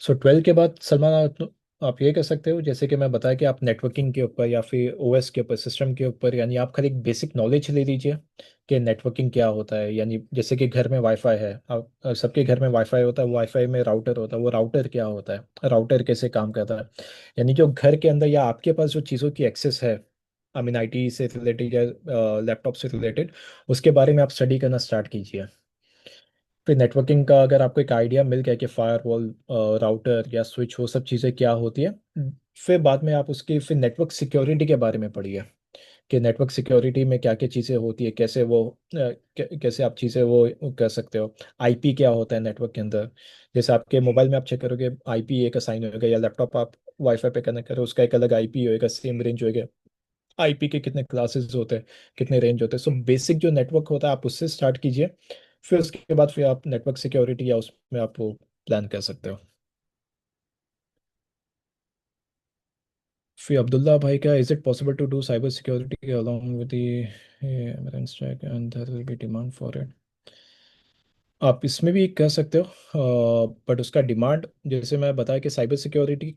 So 12 के बाद सलमान, आप ये कह सकते हो जैसे कि मैं बताया कि आप नेटवर्किंग के ऊपर या फिर OS के ऊपर, सिस्टम के ऊपर, यानी आप खाली एक बेसिक नॉलेज ले लीजिए कि नेटवर्किंग क्या होता है। यानी जैसे कि घर में वाईफाई है, आप सबके घर में वाईफाई होता है, वाईफाई में राउटर होता है, वो राउटर क्या होता है, राउटर कैसे काम करता है। यानी जो घर के अंदर या आपके पास जो चीज़ों की एक्सेस है, आई मीन आईटी से रिलेटेड या लैपटॉप से रिलेटेड, उसके बारे में आप स्टडी करना स्टार्ट कीजिए। फिर नेटवर्किंग का अगर आपको एक आइडिया मिल गया कि फायरवॉल, राउटर या स्विच, वो सब चीज़ें क्या होती है, फिर बाद में आप उसकी फिर नेटवर्क सिक्योरिटी के बारे में पढ़िए कि नेटवर्क सिक्योरिटी में क्या क्या चीज़ें होती है, कैसे वो कैसे आप चीज़ें वो कर सकते हो। आईपी क्या होता है नेटवर्क के अंदर, जैसे आपके मोबाइल में आप चेक करोगे आईपी एक असाइन होगा, या लैपटॉप आप वाईफाई पे कनेक्ट करो उसका एक अलग आईपी होएगा, सेम रेंज होएगा। आईपी के कितने क्लासेस होते हैं, कितने रेंज होते हैं। सो बेसिक जो नेटवर्क होता है आप उससे स्टार्ट कीजिए, फिर उसके बाद फिर आप नेटवर्क सिक्योरिटी या उसमें आप वो प्लान कर सकते हो। फिर अब्दुल्ला भाई का, is it possible to do cyber security along with the emerging stack and there will be demand for it? आप इसमें भी कर सकते हो, बट उसका डिमांड, जैसे मैं बताया कि साइबर सिक्योरिटी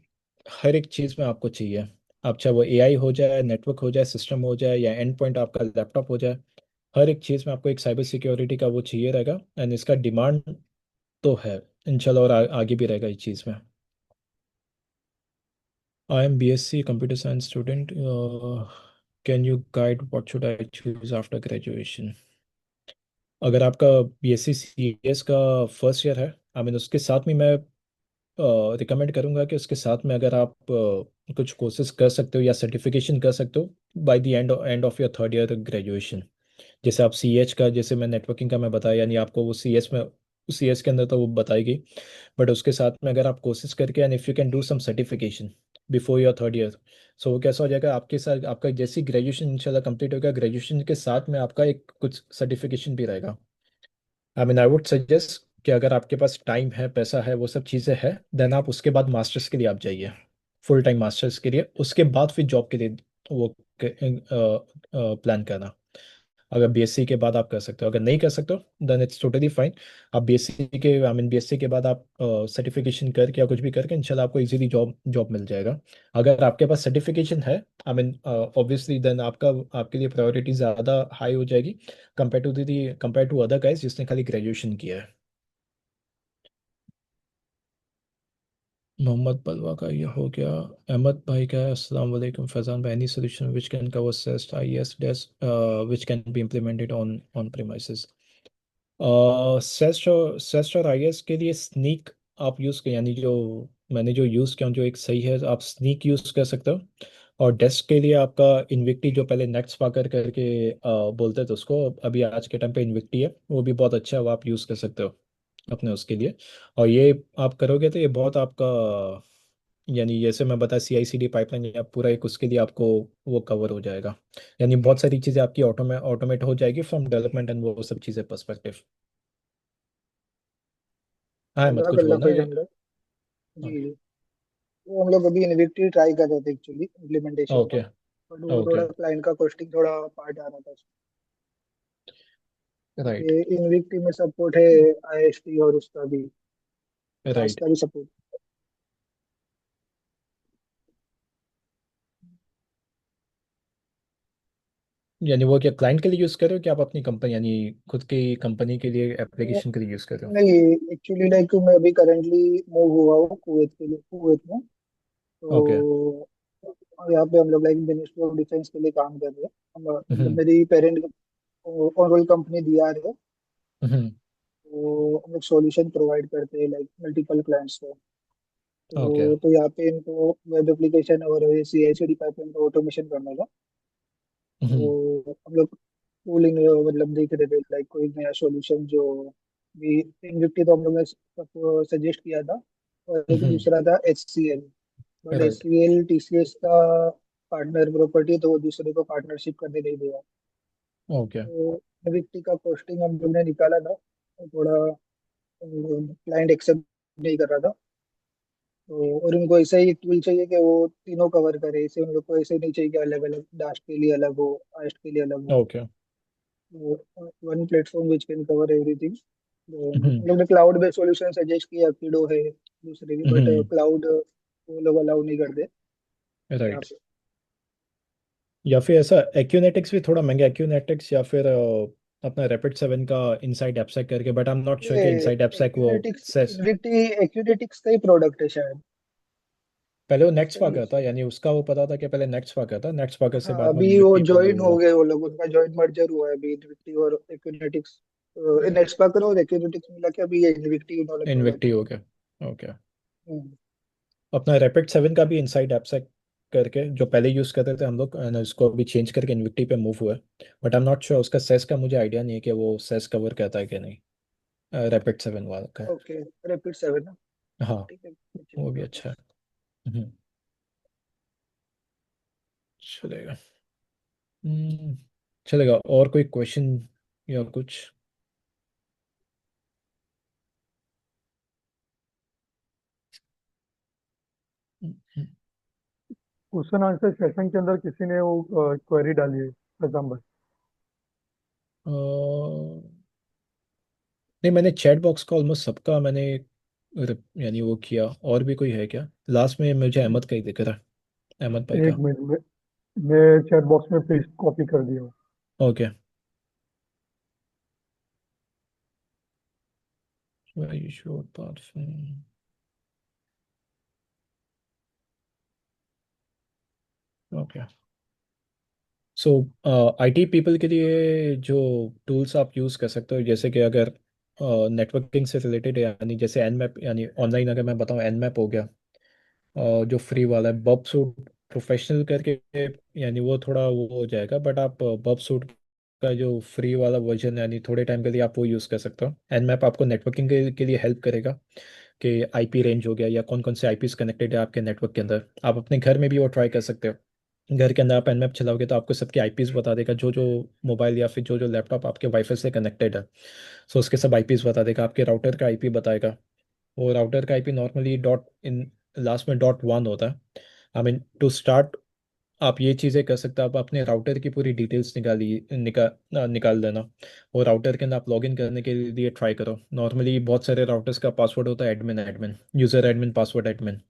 हर एक चीज़ में आपको चाहिए। आप चाहे वो एआई हो जाए, नेटवर्क हो जाए, सिस्टम हो जाए, या एंड पॉइंट आपका लैपटॉप हो जाए, हर एक चीज़ में आपको एक साइबर सिक्योरिटी का वो चाहिए रहेगा। एंड इसका डिमांड तो है इंशाल्लाह, और आगे भी रहेगा इस चीज़ में। I am BSc computer science student, can you guide what should I choose after graduation? अगर आपका बीएससी सीएस का फर्स्ट ईयर है, आई मीन उसके साथ में मैं रिकमेंड करूंगा कि उसके साथ में अगर आप कुछ कोर्सेज कर सकते हो या सर्टिफिकेशन कर सकते हो by the end of your third year graduation. जैसे आप सी एच का, जैसे मैं नेटवर्किंग का मैं बताया, यानी आपको वो सी एस में, सी एस के अंदर तो वो बताएगी, बट उसके साथ में अगर आप कोशिश करके and if you can do some certification before your third year, so वो कैसा हो जाएगा आपके साथ, आपका जैसी ग्रेजुएशन इंशाल्लाह कंप्लीट होगा, ग्रेजुएशन के साथ में आपका एक कुछ सर्टिफिकेशन भी रहेगा। I mean I would suggest कि अगर आपके पास टाइम है, पैसा है, वो सब चीज़ें हैं, देन आप उसके बाद मास्टर्स के लिए आप जाइए, फुल टाइम मास्टर्स के लिए, उसके बाद फिर जॉब के लिए वो प्लान करना। अगर बीएससी के बाद आप कर सकते हो, अगर नहीं कर सकते हो देन इट्स टोटली फाइन। आप बीएससी के, आई मीन बीएससी के बाद आप सर्टिफिकेशन करके या कुछ भी करके इंशाल्लाह आपको इजीली जॉब जॉब मिल जाएगा। अगर आपके पास सर्टिफिकेशन है, आई मीन ऑब्वियसली देन आपका, आपके लिए प्रायोरिटी ज़्यादा हाई हो जाएगी कंपेयर टू अदर गाइस जिसने खाली ग्रेजुएशन किया है। मोहम्मद बलवा का ये हो गया। अहमद भाई का, अस्सलाम वालेकुम फैजान भाई, any solution which can cover CEST IS desk which can be implemented on on premises? CEST और आईएस के लिए स्नीक आप यूज़ कर, यानी जो मैंने जो यूज़ किया जो एक सही है, आप स्नीक यूज़ कर सकते हो। और डेस्क के लिए आपका इन्विक्टी, जो पहले नेट स्पाकर करके बोलते थे उसको, अभी आज के टाइम पे इन्विक्टी है, वो भी बहुत अच्छा है, वो आप यूज़ कर सकते हो अपने उसके लिए। और ये आप करोगे तो ये बहुत आपका, यानी जैसे मैं बता सी आई सी डी पाइपलाइन या पूरा एक उसके लिए आपको वो कवर हो जाएगा। यानी बहुत सारी चीज़ें आपकी ऑटोमेट हो जाएगी फ्रॉम डेवलपमेंट एंड वो सब चीज़ें पर्सपेक्टिव। हाँ मत कुछ जजाकल्ला बोलना है। फैजान भाई। जी जी। वो हम लोग अभी इनविक्टी ट्राई कर रहे थे एक्चुअली इम्प्लीमेंटेशन का, ओके बट वो ओके थोड़ा क्लाइंट का कॉस्टिंग थोड़ा पार्ट आ रहा था राइट उसमें। इनविक्टी में सपोर्ट है आईएसटी और उसका भी, दास राइट। का भी सपोर्ट। यानी वो क्या क्लाइंट के लिए यूज़ कर रहे हो कि आप अपनी कंपनी, यानी खुद की कंपनी के लिए एप्लीकेशन के लिए यूज़ कर रहे हो? नहीं, एक्चुअली लाइक मैं अभी करेंटली मूव हुआ हूँ कुवैत के लिए, कुवैत में। ओके। तो यहाँ पे हम लोग लाइक मिनिस्ट्री ऑफ डिफेंस के लिए काम कर रहे हैं। मतलब हम्म मेरी parent on roll company DR है। हम्म तो हम लोग सॉल्यूशन प्रोवाइड करते हैं लाइक मल्टीपल क्लाइंट्स को। ओके। तो यहाँ पे इनको वेब एप्लीकेशन और C I C D pipeline का ऑटोमेशन करना था। हम्म तो हम लोग टूलिंग मतलब देख रहे थे लाइक कोई नया सॉल्यूशन जो भी। इनविक्टी तो हम लोग ने सबको सजेस्ट किया था, और एक हम्म दूसरा था H C L. But H right. C L TCS का पार्टनर प्रॉपर्टी, तो वो दूसरे को पार्टनरशिप करने नहीं दिया। ओके तो इनविक्टी का कॉस्टिंग हम लोग ने निकाला था, तो थोड़ा क्लाइंट एक्सेप्ट नहीं कर रहा था। तो और उनको ऐसा ही टूल चाहिए कि वो तीनों कवर करे, इसे उन लोग को ऐसे नहीं चाहिए कि अलग अलग, डास्ट के लिए अलग हो, आस्ट के लिए अलग हो। Okay. One platform which can cover everything. तो हम्म हम लोग ने क्लाउड बेस्ड सॉल्यूशन सजेस्ट किया, अकीडो है दूसरे की, बट हम्म क्लाउड वो लोग अलाउ नहीं करते यहाँ राइट। पे। या फिर ऐसा एक्यूनेटिक्स भी थोड़ा महंगा, एक्यूनेटिक्स या फिर अपना रैपिड 7 का इनसाइड एपसेक करके, but I am not sure ये कि इनसाइड एपसेक वो एक्यूनेटिक्स, सेस। एक्यूनेटिक्स का ही प्रोडक्ट है शायद। पहले वो नेक्स्ट सही है का था, सही है। यानी उसका वो पता था कि पहले नेक्स्ट का था, नेक्स्ट से हाँ बाद में अभी वो इन्विक्टी पे मूव ज्वाइन हो हुआ। गए वो लोग, उनका जॉइंट मर्जर हुआ है अभी इन्विक्टी और एक्विनेटिक्स। नेटस्पार्कर और एक्विनेटिक्स मिला के अभी ये इन्विक्टी उन्होंने प्रोवाइड इन्विक्टी हो किया। गया, ओके। हम्म। अपना रैपिड 7 का भी इनसाइड एपसेक करके जो पहले यूज़ करते थे हम लोग, and उसको अभी चेंज करके इन्विक्टी पे मूव हुआ है। But I am not sure, उसका सेस का मुझे आइडिया नहीं है कि वो सेस कवर करता है कि नहीं, रैपिड 7 वाला का। ओके रैपिड 7 ना। हाँ, ठीक है मैं चेक वो भी करता हूँ। अच्छा है। हम्म, चलेगा। हम्म, चलेगा। और कोई क्वेश्चन या कुछ? हम्म, क्वेश्चन आंसर सेशन के अंदर किसी ने वो क्वेरी डाली है पैगंबर। अ, नहीं, मैंने चैट बॉक्स का ऑलमोस्ट सबका मैंने यानी वो किया। और भी कोई है क्या? लास्ट में मुझे अहमद का ही दिख रहा है, अहमद भाई एक का। मिनट में मैं चैट बॉक्स में पेस्ट कॉपी कर दिया हूँ। Okay. Sure path. Okay. So IT people के लिए जो टूल्स आप यूज़ कर सकते हो, जैसे कि अगर नेटवर्किंग से रिलेटेड है, यानी जैसे एनमैप, यानी ऑनलाइन अगर मैं बताऊँ, एनमैप हो गया, जो फ्री वाला है। बब सूट प्रोफेशनल करके, यानी वो थोड़ा वो हो जाएगा, बट आप बब सूट का जो फ्री वाला वर्जन है, यानी थोड़े टाइम के लिए आप वो यूज़ कर सकते हो। एनमैप आपको नेटवर्किंग के लिए हेल्प करेगा कि आईपी रेंज हो गया या कौन कौन से आईपीस कनेक्टेड है आपके नेटवर्क के अंदर। आप अपने घर में भी वो ट्राई कर सकते हो। घर के अंदर आप एनमैप चलाओगे तो आपको सबके आईपीस बता देगा, जो जो मोबाइल या फिर जो जो लैपटॉप आपके वाईफाई से कनेक्टेड है। सो उसके सब आईपीस बता देगा, आपके राउटर का आईपी बताएगा। वो राउटर का IP normally dot in last में .1 होता है। आई मीन टू स्टार्ट, आप ये चीज़ें कर सकते हो। आप अपने राउटर की पूरी डिटेल्स निकाल देना। और राउटर के अंदर आप लॉगिन करने के लिए ट्राई करो। नॉर्मली बहुत सारे राउटर्स का पासवर्ड होता है admin admin, user admin, password admin.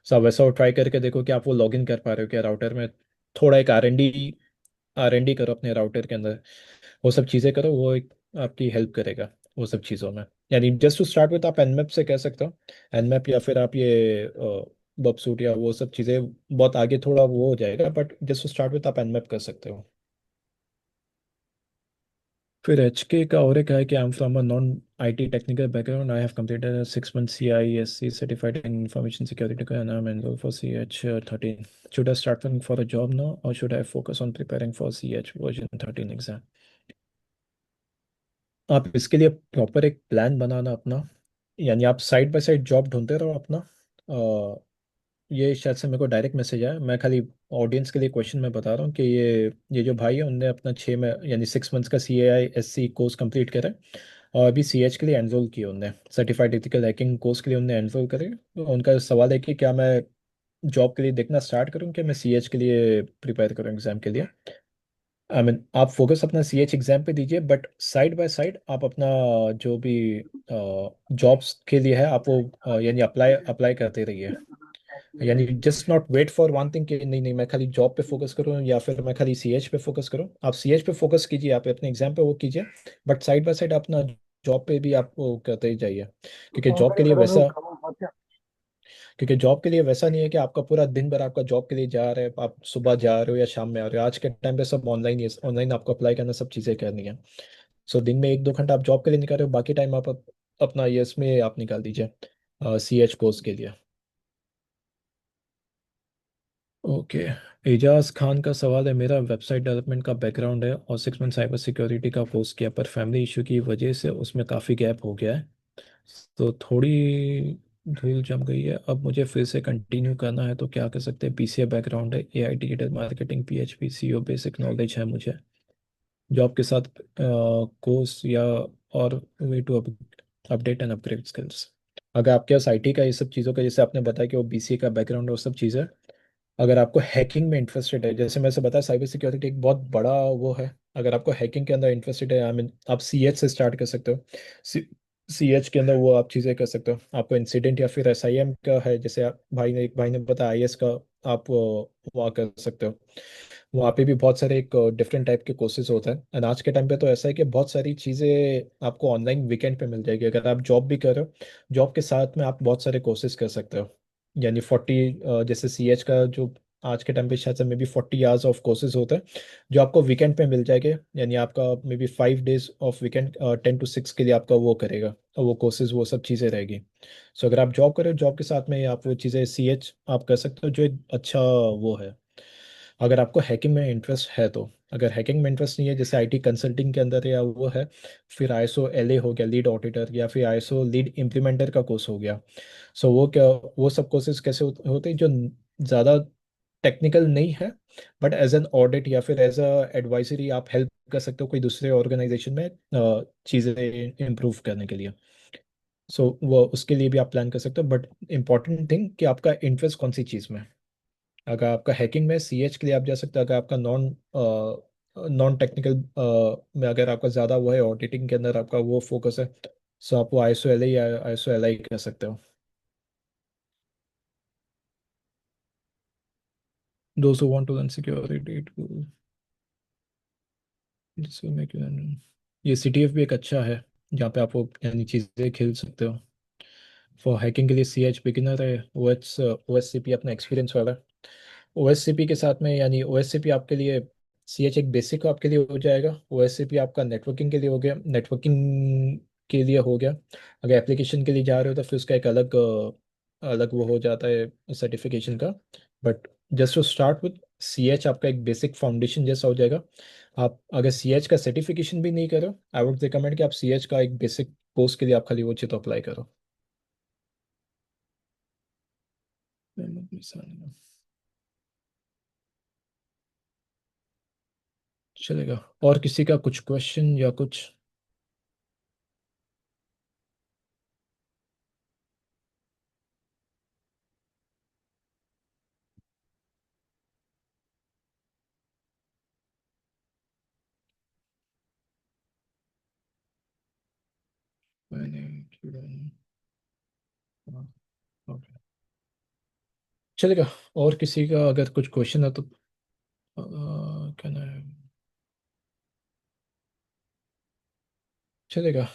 So आप वैसा ट्राई करके देखो कि आप वो लॉगिन कर पा रहे हो क्या राउटर में। थोड़ा एक आर एन डी करो अपने राउटर के अंदर। वो सब चीज़ें करो, वो एक आपकी हेल्प करेगा वो सब चीज़ों में। यानी जस्ट टू स्टार्ट विथ आप एनमैप से कह सकते हो। एनमैप या फिर आप ये बबसूट या वो सब चीज़ें, बहुत आगे थोड़ा वो हो जाएगा, but just to start with आप एनमैप कर सकते हो। फिर एचके का और एक है कि I am from a non IT technical background, I have completed 6 month CISC certified in information security and I am enrolled for CH 13। Should I start for a job now और should I focus on preparing for CH version 13 exam? आप इसके लिए प्रॉपर एक प्लान बनाना अपना, यानी आप साइड बाय साइड जॉब ढूंढते रहो अपना। ये शायद से मेरे को डायरेक्ट मैसेज आया, मैं खाली ऑडियंस के लिए क्वेश्चन में बता रहा हूँ कि ये जो भाई है उनने अपना 6 में यानी 6 months का CAISC कोर्स कंप्लीट करा है। और अभी CH के लिए एनरोल किया उनने, सर्टिफाइड एथिकल हैकिंग कोर्स के लिए उनने एनरोल करे। तो उनका सवाल है कि क्या मैं जॉब के लिए देखना स्टार्ट करूँ, कि मैं CH के लिए प्रिपेयर करूँ एग्जाम के लिए। आई मीन आप फोकस अपना CH एग्जाम पे दीजिए, बट साइड बाय साइड आप अपना जो भी जॉब्स के लिए है आप वो यानी अप्लाई अप्लाई करते रहिए। यानी just not wait for one thing कि नहीं नहीं मैं खाली जॉब पे फोकस करूँ या फिर मैं खाली CH पे फोकस करूँ। आप CH पे फोकस कीजिए, आप अपने एग्जाम पे वो कीजिए, बट साइड बाय साइड अपना जॉब पे भी आप वो करते ही जाइए। क्योंकि काम जॉब के करें लिए मेरा लोग वैसा खाना खाते हैं। क्योंकि जॉब के लिए वैसा नहीं है कि आपका पूरा दिन भर आपका जॉब के लिए जा रहे हो, आप सुबह जा रहे हो या शाम में आ रहे हो। आज के टाइम पे सब ऑनलाइन ही है, ऑनलाइन आपको अप्लाई करना, सब चीज़ें करनी है। सो दिन में 1-2 घंटा आप जॉब के लिए निकाल रहे हो, बाकी टाइम आप अपना ये इसमें आप निकाल दीजिए CH कोर्स के लिए। ओके। एजाज खान का सवाल है, मेरा वेबसाइट डेवलपमेंट का बैकग्राउंड है और 6 मंथ साइबर सिक्योरिटी का कोर्स किया, पर फैमिली इशू की वजह से उसमें काफ़ी गैप हो गया है। तो थोड़ी धूल जम गई है, अब मुझे फिर से कंटिन्यू करना है तो क्या कर सकते हैं? PCA बैकग्राउंड है, AI digital marketing, PHP CO basic knowledge है मुझे। जॉब के साथ कोर्स या और way to update and upgrade skills. अगर आपके पास IT का ये सब चीज़ों का, जैसे आपने बताया कि वो BCA का बैकग्राउंड है, वो सब चीज़ें, अगर आपको हैकिंग में इंटरेस्टेड है, जैसे मैं से बताया साइबर सिक्योरिटी एक बहुत बड़ा वो है। अगर आपको हैकिंग के अंदर इंटरेस्टेड है, आई मीन आप CH से स्टार्ट कर सकते हो। CH के अंदर वो आप चीज़ें कर सकते हो। आपको इंसिडेंट या फिर SIM का है, जैसे आप एक भाई ने बताया IS का, आप वहाँ कर सकते हो। वहाँ पे भी बहुत सारे एक डिफरेंट टाइप के कोर्सेज होते हैं। एंड आज के टाइम पे तो ऐसा है कि बहुत सारी चीज़ें आपको ऑनलाइन वीकेंड पे मिल जाएगी। अगर आप जॉब भी कर रहे हो, जॉब के साथ में आप बहुत सारे कोर्सेज कर सकते हो। यानी 40, जैसे सीएच का जो आज के टाइम पे शायद से may be 40 hours of courses होता है जो आपको वीकेंड पे मिल जाएंगे। यानी आपका may be 5 days of weekend 10 to 6 के लिए आपका वो करेगा, और वो कोर्सेज वो सब चीज़ें रहेगी। सो अगर आप जॉब करें, जॉब के साथ में आप वो चीज़ें सीएच आप कर सकते हो, जो एक अच्छा वो है। अगर आपको हैकिंग में इंटरेस्ट है तो। अगर हैकिंग में इंटरेस्ट नहीं है, जैसे आईटी कंसल्टिंग के अंदर या वो है, फिर आईएसओ एलए हो गया लीड ऑडिटर, या फिर आईएसओ लीड इम्प्लीमेंटर का कोर्स हो गया। सो वो क्या, वो सब कोर्सेज कैसे होते हैं जो ज़्यादा टेक्निकल नहीं है, बट एज एन ऑडिट या फिर एज अ एडवाइजरी आप हेल्प कर सकते हो कोई दूसरे ऑर्गेनाइजेशन में चीज़ें इम्प्रूव करने के लिए। सो वो उसके लिए भी आप प्लान कर सकते हो, बट इम्पॉर्टेंट थिंग कि आपका इंटरेस्ट कौन सी चीज़ में है। अगर आपका हैकिंग में सीएच के लिए आप जा सकते हो। अगर आपका नॉन नॉन टेक्निकल में अगर आपका ज़्यादा वो है, ऑडिटिंग के अंदर आपका वो फोकस है, सो आप वो आईएसओ एल या आईएसओ एल कर सकते हो। Those who want to learn security, it will, this will make you learn. ये सीटीएफ भी एक अच्छा है जहाँ पे आप वो यानी चीज़ें खेल सकते हो। फॉर हैकिंग के लिए सी एच बिगिनर है, ओ एस सी पी अपना एक्सपीरियंस वाला है। ओ एस सी पी के साथ में, यानी ओ एस सी पी आपके लिए, सी एच एक बेसिक आपके लिए हो जाएगा, ओ एस सी पी आपका नेटवर्किंग के लिए हो गया, नेटवर्किंग के लिए हो गया। अगर एप्लीकेशन के लिए जा रहे हो तो फिर उसका एक अलग अलग वो हो जाता है सर्टिफिकेशन का। But just to start with C H आपका एक बेसिक फाउंडेशन जैसा हो जाएगा। आप अगर सी एच का सर्टिफिकेशन भी नहीं करो, आई वुड रिकमेंड कि आप सी एच का एक बेसिक कोर्स के लिए आप खाली वो चीज़ तो अप्लाई करो। चलेगा। और किसी का कुछ क्वेश्चन या कुछ? मैंने हाँ, ओके, चलेगा। और किसी का अगर कुछ क्वेश्चन है तो क्या नाम है, चलेगा।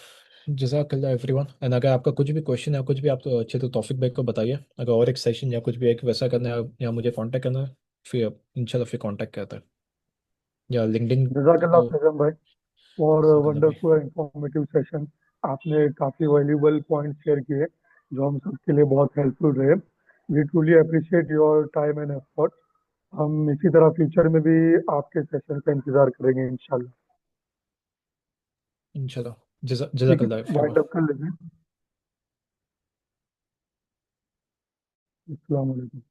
जज़ाकल्लाह एवरीवन। एंड अगर आपका कुछ भी क्वेश्चन है, कुछ भी आप तो अच्छे तो तौफिक भाई को बताइए। अगर और एक सेशन या कुछ भी एक वैसा करना है या मुझे कांटेक्ट करना है, फिर इंशाल्लाह फिर कांटेक्ट करता है, या लिंक्डइन जजाकल्ला तो। फैजम भाई और जज़ाकल्लाह भाई। Wonderful informative session. आपने काफ़ी वैल्यूबल पॉइंट शेयर किए जो हम सबके लिए बहुत हेल्पफुल रहे। We truly appreciate your time and effort. हम इसी तरह फ्यूचर में भी आपके सेशन का इंतजार करेंगे इंशाल्लाह। इंशाल्लाह। ठीक है, जज़ाकल्लाह वाइंड एवरीवन। अप कर लेंगे। अस्सलाम वालेकुम।